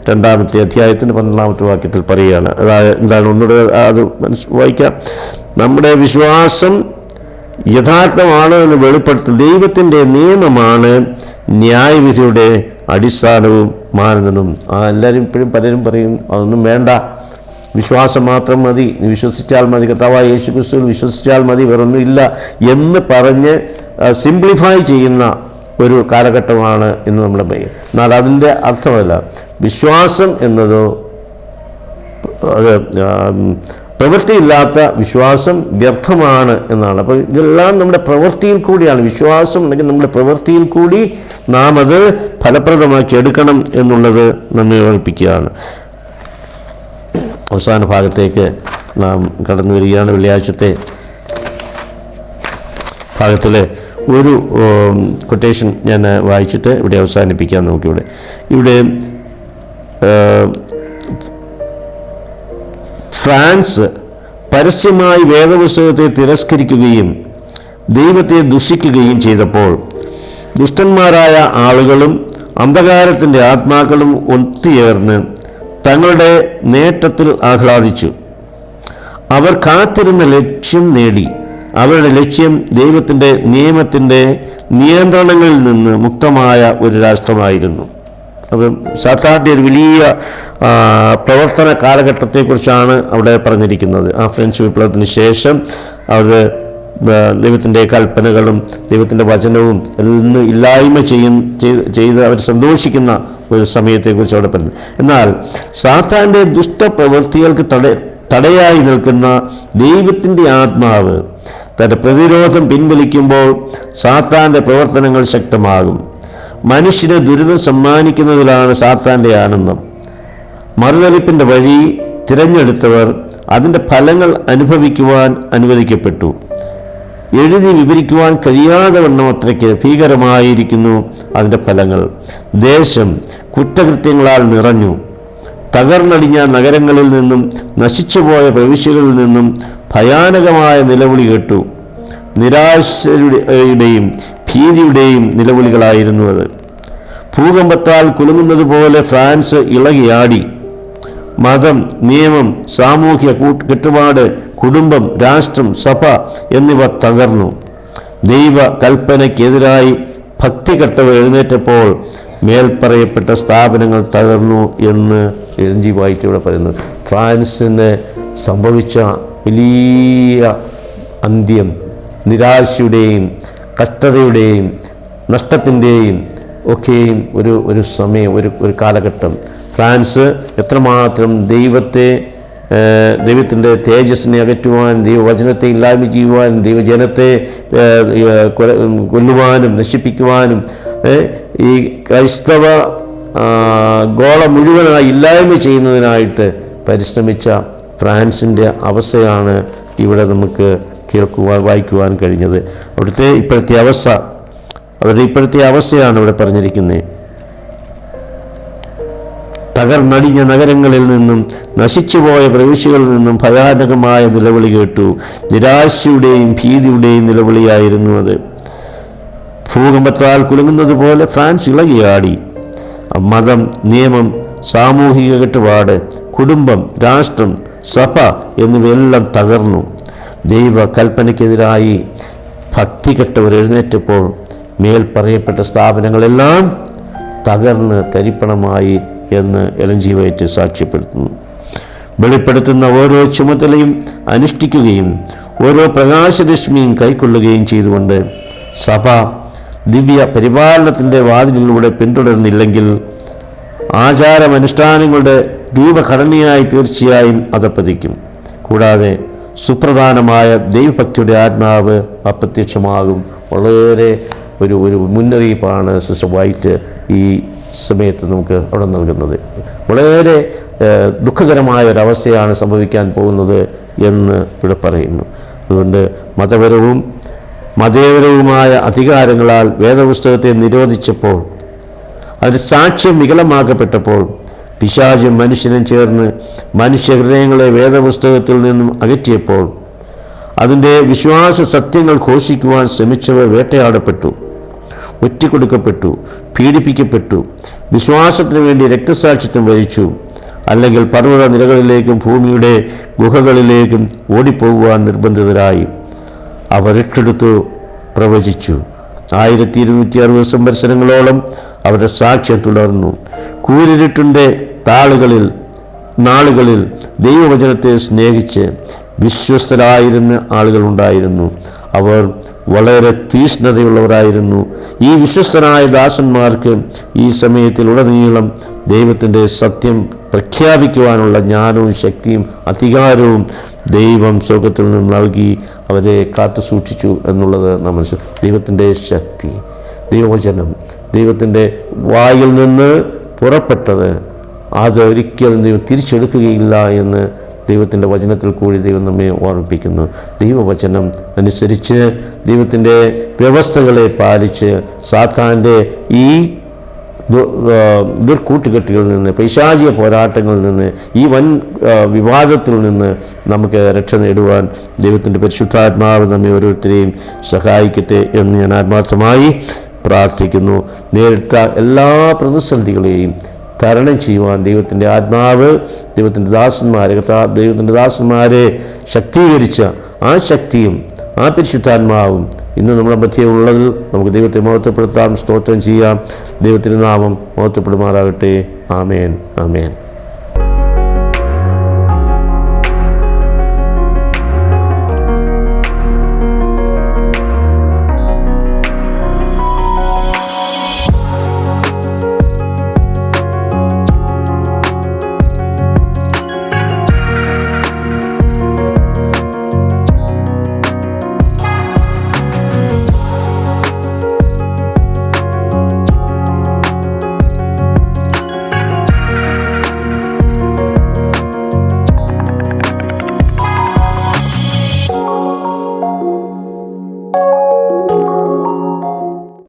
2-ാമത്തെ അധ്യായത്തിൻ്റെ 12-ാമത്തെ വാക്യത്തിൽ പറയുകയാണ്. അതായത് എന്താണ്, ഒന്നുകൂടെ അത് വായിക്കാം. നമ്മുടെ വിശ്വാസം യഥാർത്ഥമാണോ എന്ന് വെളിപ്പെടുത്തും ദൈവത്തിൻ്റെ നിയമമാണ് ന്യായവിധിയുടെ അടിസ്ഥാനവും മാനദണ്ഡവും. എല്ലാവരും ഇപ്പോഴും പലരും പറയും അതൊന്നും വേണ്ട, വിശ്വാസം മാത്രം മതി, വിശ്വസിച്ചാൽ മതി, കർത്താവായ യേശു ക്രിസ്തുവിൽ വിശ്വസിച്ചാൽ മതി, വേറൊന്നും ഇല്ല എന്ന് പറഞ്ഞ് സിംപ്ലിഫൈ ചെയ്യുന്ന ഒരു കാലഘട്ടമാണ് ഇന്ന് നമ്മുടെ പയ്യൻ. എന്നാൽ അതിൻ്റെ അർത്ഥമല്ല. വിശ്വാസം എന്നതോ അത് പ്രവൃത്തിയില്ലാത്ത വിശ്വാസം വ്യർത്ഥമാണ് എന്നാണ്. അപ്പോൾ ഇതെല്ലാം നമ്മുടെ പ്രവൃത്തിയിൽ കൂടിയാണ്. വിശ്വാസം ഉണ്ടെങ്കിൽ നമ്മുടെ പ്രവൃത്തിയിൽ കൂടി നാം അത് ഫലപ്രദമാക്കി എടുക്കണം എന്നുള്ളത് നമ്മെ ഓർപ്പിക്കുകയാണ്. അവസാന ഭാഗത്തേക്ക് നാം കടന്നു വരികയാണ്. വെള്ളിയാഴ്ചത്തെ ഭാഗത്തിലെ ഒരു കൊട്ടേഷൻ ഞാൻ വായിച്ചിട്ട് ഇവിടെ അവസാനിപ്പിക്കാം. ഇവിടെ ഫ്രാൻസ് പരസ്യമായി വേദപുസ്തകത്തെ തിരസ്കരിക്കുകയും ദൈവത്തെ ദുഷിക്കുകയും ചെയ്തപ്പോൾ ദുഷ്ടന്മാരായ ആളുകളും അന്ധകാരത്തിൻ്റെ ആത്മാക്കളും ഒത്തുചേർന്ന് തങ്ങളുടെ നേട്ടത്തിൽ ആഹ്ലാദിച്ചു. അവർ കാത്തിരുന്ന ലക്ഷ്യം നേടി. അവരുടെ ലക്ഷ്യം ദൈവത്തിൻ്റെ നിയമത്തിൻ്റെ നിയന്ത്രണങ്ങളിൽ നിന്ന് മുക്തമായ ഒരു രാഷ്ട്രമായിരുന്നു. അപ്പം സാത്താൻ്റെ ഒരു വലിയ പ്രവർത്തന കാലഘട്ടത്തെക്കുറിച്ചാണ് അവിടെ പറഞ്ഞിരിക്കുന്നത്. ആ ഫ്രഞ്ച് വിപ്ലവത്തിന് ശേഷം അവർ ദൈവത്തിൻ്റെ കൽപ്പനകളും ദൈവത്തിൻ്റെ വചനവും എല്ലാം ഇല്ലായ്മ ചെയ്ത് അവർ സന്തോഷിക്കുന്ന ഒരു സമയത്തെക്കുറിച്ച് അവിടെ പറഞ്ഞു. എന്നാൽ സാത്താൻ്റെ ദുഷ്ടപ്രവൃത്തികൾക്ക് തടയായി നിൽക്കുന്ന ദൈവത്തിൻ്റെ ആത്മാവ് തൻ്റെ പ്രതിരോധം പിൻവലിക്കുമ്പോൾ സാത്താൻ്റെ പ്രവർത്തനങ്ങൾ ശക്തമാകും. മനുഷ്യന് ദുരിതം സമ്മാനിക്കുന്നതിലാണ് സാത്താൻ്റെ ആനന്ദം. മറുതലിപ്പിൻ്റെ വഴി തിരഞ്ഞെടുത്തവർ അതിൻ്റെ ഫലങ്ങൾ അനുഭവിക്കുവാൻ അനുവദിക്കപ്പെട്ടു. എഴുതി വിവരിക്കുവാൻ കഴിയാതെ വണ്ണം അത്രയ്ക്ക് ഭീകരമായിരിക്കുന്നു അതിൻ്റെ ഫലങ്ങൾ. ദേശം കുറ്റകൃത്യങ്ങളാൽ നിറഞ്ഞു. തകർന്നടിഞ്ഞ നഗരങ്ങളിൽ നിന്നും നശിച്ചുപോയ പ്രവിശ്യകളിൽ നിന്നും ഭയാനകമായ നിലവിളി കേട്ടു. നിരാശയുടെയും ഭീതിയുടെയും നിലവിളികളായിരുന്നു അത്. ഭൂകമ്പത്താൽ കുലുങ്ങുന്നത് പോലെ ഫ്രാൻസ് ഇളകിയാടി. മതം, നിയമം, സാമൂഹ്യ കെട്ടുപാട്, കുടുംബം, രാഷ്ട്രം, സഭ എന്നിവ തകർന്നു. ദൈവ കൽപ്പനയ്ക്കെതിരായി ഭക്തികെട്ടവർ എഴുന്നേറ്റപ്പോൾ മേൽപ്പറയപ്പെട്ട സ്ഥാപനങ്ങൾ തകർന്നു എന്ന് എഴുതി വായിച്ച് ഇവിടെ പറയുന്നത്. ഫ്രാൻസിന് സംഭവിച്ച വലിയ അന്ത്യം നിരാശയുടെയും കഷ്ടതയുടെയും നഷ്ടത്തിൻ്റെയും ഒക്കെയും ഒരു സമയം, ഒരു കാലഘട്ടം. ഫ്രാൻസ് എത്രമാത്രം ദൈവത്തിൻ്റെ തേജസ്സിനെ അകറ്റുവാൻ, ദൈവവചനത്തെ ഇല്ലായ്മ ചെയ്യുവാൻ, ദൈവജനത്തെ കൊല്ലുവാനും നശിപ്പിക്കുവാനും ഈ ക്രൈസ്തവ ഗോളം മുഴുവനായി ഇല്ലായ്മ ചെയ്യുന്നതിനായിട്ട് പരിശ്രമിച്ച ഫ്രാൻസിൻ്റെ അവസ്ഥയാണ് ഇവിടെ നമുക്ക് വായിക്കുവാൻ കഴിഞ്ഞത്. അവരുടെ ഇപ്പോഴത്തെ അവസ്ഥയാണ് ഇവിടെ പറഞ്ഞിരിക്കുന്നത്. തകർന്നടിഞ്ഞ നഗരങ്ങളിൽ നിന്നും നശിച്ചുപോയ പ്രവിശ്യകളിൽ നിന്നും ഭയാനകമായ നിലവിളി കേട്ടു. നിരാശയുടെയും ഭീതിയുടെയും നിലവിളിയായിരുന്നു അത്. ഭൂകമ്പത്താൽ കുലുങ്ങുന്നത് പോലെ ഫ്രാൻസ് ഇളകിയാടി. മതം, നിയമം, സാമൂഹിക കെട്ടുപാട്, കുടുംബം, രാഷ്ട്രം, സഭ എന്നിവയെല്ലാം തകർന്നു. ദൈവകൽപ്പനയ്ക്കെതിരായി ഭക്തി കെട്ടവർ എഴുന്നേറ്റപ്പോൾ മേൽ പറയപ്പെട്ട സ്ഥാപനങ്ങളെല്ലാം തകർന്ന് തരിപ്പണമായി എന്ന് എലൻ ജി വൈറ്റ് സാക്ഷ്യപ്പെടുത്തുന്നു. വെളിപ്പെടുത്തുന്ന ഓരോ ചുമതലയും അനുഷ്ഠിക്കുകയും ഓരോ പ്രകാശരശ്മിയും കൈക്കൊള്ളുകയും ചെയ്തുകൊണ്ട് സഭ ദിവ്യ പരിപാലനത്തിൻ്റെ വാതിലിലൂടെ പിന്തുടർന്നില്ലെങ്കിൽ ആചാരമനുഷ്ഠാനങ്ങളുടെ രൂപഘടനയായി തീർച്ചയായും അധപ്പതിക്കും. കൂടാതെ സുപ്രധാനമായ ദൈവഭക്തിയുടെ ആത്മാവ് അപ്രത്യക്ഷമാകും. വളരെ ഒരു മുന്നറിയിപ്പാണ് സിസ്റ്റർ വൈറ്റ് ഈ സമയത്ത് നമുക്ക് അവിടെ നൽകുന്നത്. വളരെ ദുഃഖകരമായ ഒരവസ്ഥയാണ് സംഭവിക്കാൻ പോകുന്നത് എന്ന് ഇവിടെ പറയുന്നു. അതുകൊണ്ട് മതേതരവുമായ അധികാരങ്ങളാൽ വേദപുസ്തകത്തെ നിരോധിച്ചപ്പോൾ, അതിൻ്റെ സാക്ഷ്യം വികലമാക്കപ്പെട്ടപ്പോൾ, പിശാചും മനുഷ്യനും ചേർന്ന് മനുഷ്യഹൃദയങ്ങളെ വേദപുസ്തകത്തിൽ നിന്നും അകറ്റിയപ്പോൾ, അതിൻ്റെ വിശ്വാസ സത്യങ്ങൾ ഘോഷിക്കുവാൻ ശ്രമിച്ചവർ വേട്ടയാടപ്പെട്ടു, ഒറ്റിക്കൊടുക്കപ്പെട്ടു, പീഡിപ്പിക്കപ്പെട്ടു, വിശ്വാസത്തിനു വേണ്ടി രക്തസാക്ഷിത്വം വഹിച്ചു, അല്ലെങ്കിൽ പർവ്വത നിരകളിലേക്കും ഭൂമിയുടെ ഗുഹകളിലേക്കും ഓടിപ്പോകുവാൻ നിർബന്ധിതരായി. അവർ രക്ഷെടുത്തു പ്രവചിച്ചു. 1260 സംവത്സരങ്ങളോളം അവരുടെ സാക്ഷ്യം തുടർന്നു. കൂരിരുട്ടിൻ്റെ നാളുകളിൽ ദൈവവചനത്തെ സ്നേഹിച്ച് വിശ്വസ്തരായിരുന്ന ആളുകളുണ്ടായിരുന്നു. അവർ വളരെ തീഷ്ണതയുള്ളവരായിരുന്നു. ഈ വിശ്വസ്തരായ ദാസന്മാർക്ക് ഈ സമയത്തിലുടനീളം ദൈവത്തിൻ്റെ സത്യം പ്രഖ്യാപിക്കുവാനുള്ള ജ്ഞാനവും ശക്തിയും അധികാരവും ദൈവം സ്വർഗത്തിൽ നിന്ന് നൽകി അവരെ കാത്തു സൂക്ഷിച്ചു എന്നുള്ളത് നമ്മൾ ദൈവത്തിൻ്റെ ശക്തി, ദൈവവചനം, ദൈവത്തിൻ്റെ വായിൽ നിന്ന് പുറപ്പെട്ടത് അത് ഒരിക്കലും ദൈവം തിരിച്ചെടുക്കുകയില്ല എന്ന് ദൈവത്തിൻ്റെ വചനത്തിൽ കൂടി ദൈവം നമ്മെ ഓർമ്മിപ്പിക്കുന്നു. ദൈവവചനം അനുസരിച്ച് ദൈവത്തിൻ്റെ വ്യവസ്ഥകളെ പാലിച്ച് സാത്താൻ്റെ ഈ ദുർക്കൂട്ടുകെട്ടുകളിൽ നിന്ന്, പൈശാചിക പോരാട്ടങ്ങളിൽ നിന്ന്, ഈ വൻ വിവാദത്തിൽ നിന്ന് നമുക്ക് രക്ഷ നേടുവാൻ ദൈവത്തിൻ്റെ പരിശുദ്ധാത്മാവ് നമ്മെ ഓരോരുത്തരെയും സഹായിക്കട്ടെ എന്ന് ഞാൻ ആത്മാർത്ഥമായി പ്രാർത്ഥിക്കുന്നു. നേരിട്ട എല്ലാ പ്രതിസന്ധികളെയും തരണം ചെയ്യുവാൻ ദൈവത്തിൻ്റെ ആത്മാവ് ദൈവത്തിൻ്റെ ദാസന്മാരെ ശക്തീകരിച്ച ആ ശക്തിയും ആ പരിശുദ്ധാത്മാവും ഇന്ന് നമ്മുടെ മധ്യേ ഉള്ളതിൽ നമുക്ക് ദൈവത്തെ മഹത്വപ്പെടുത്താം, സ്തോത്രം ചെയ്യാം. ദൈവത്തിൻ്റെ നാമം മഹത്വപ്പെടുമാറാകട്ടെ. ആമേൻ, ആമേൻ.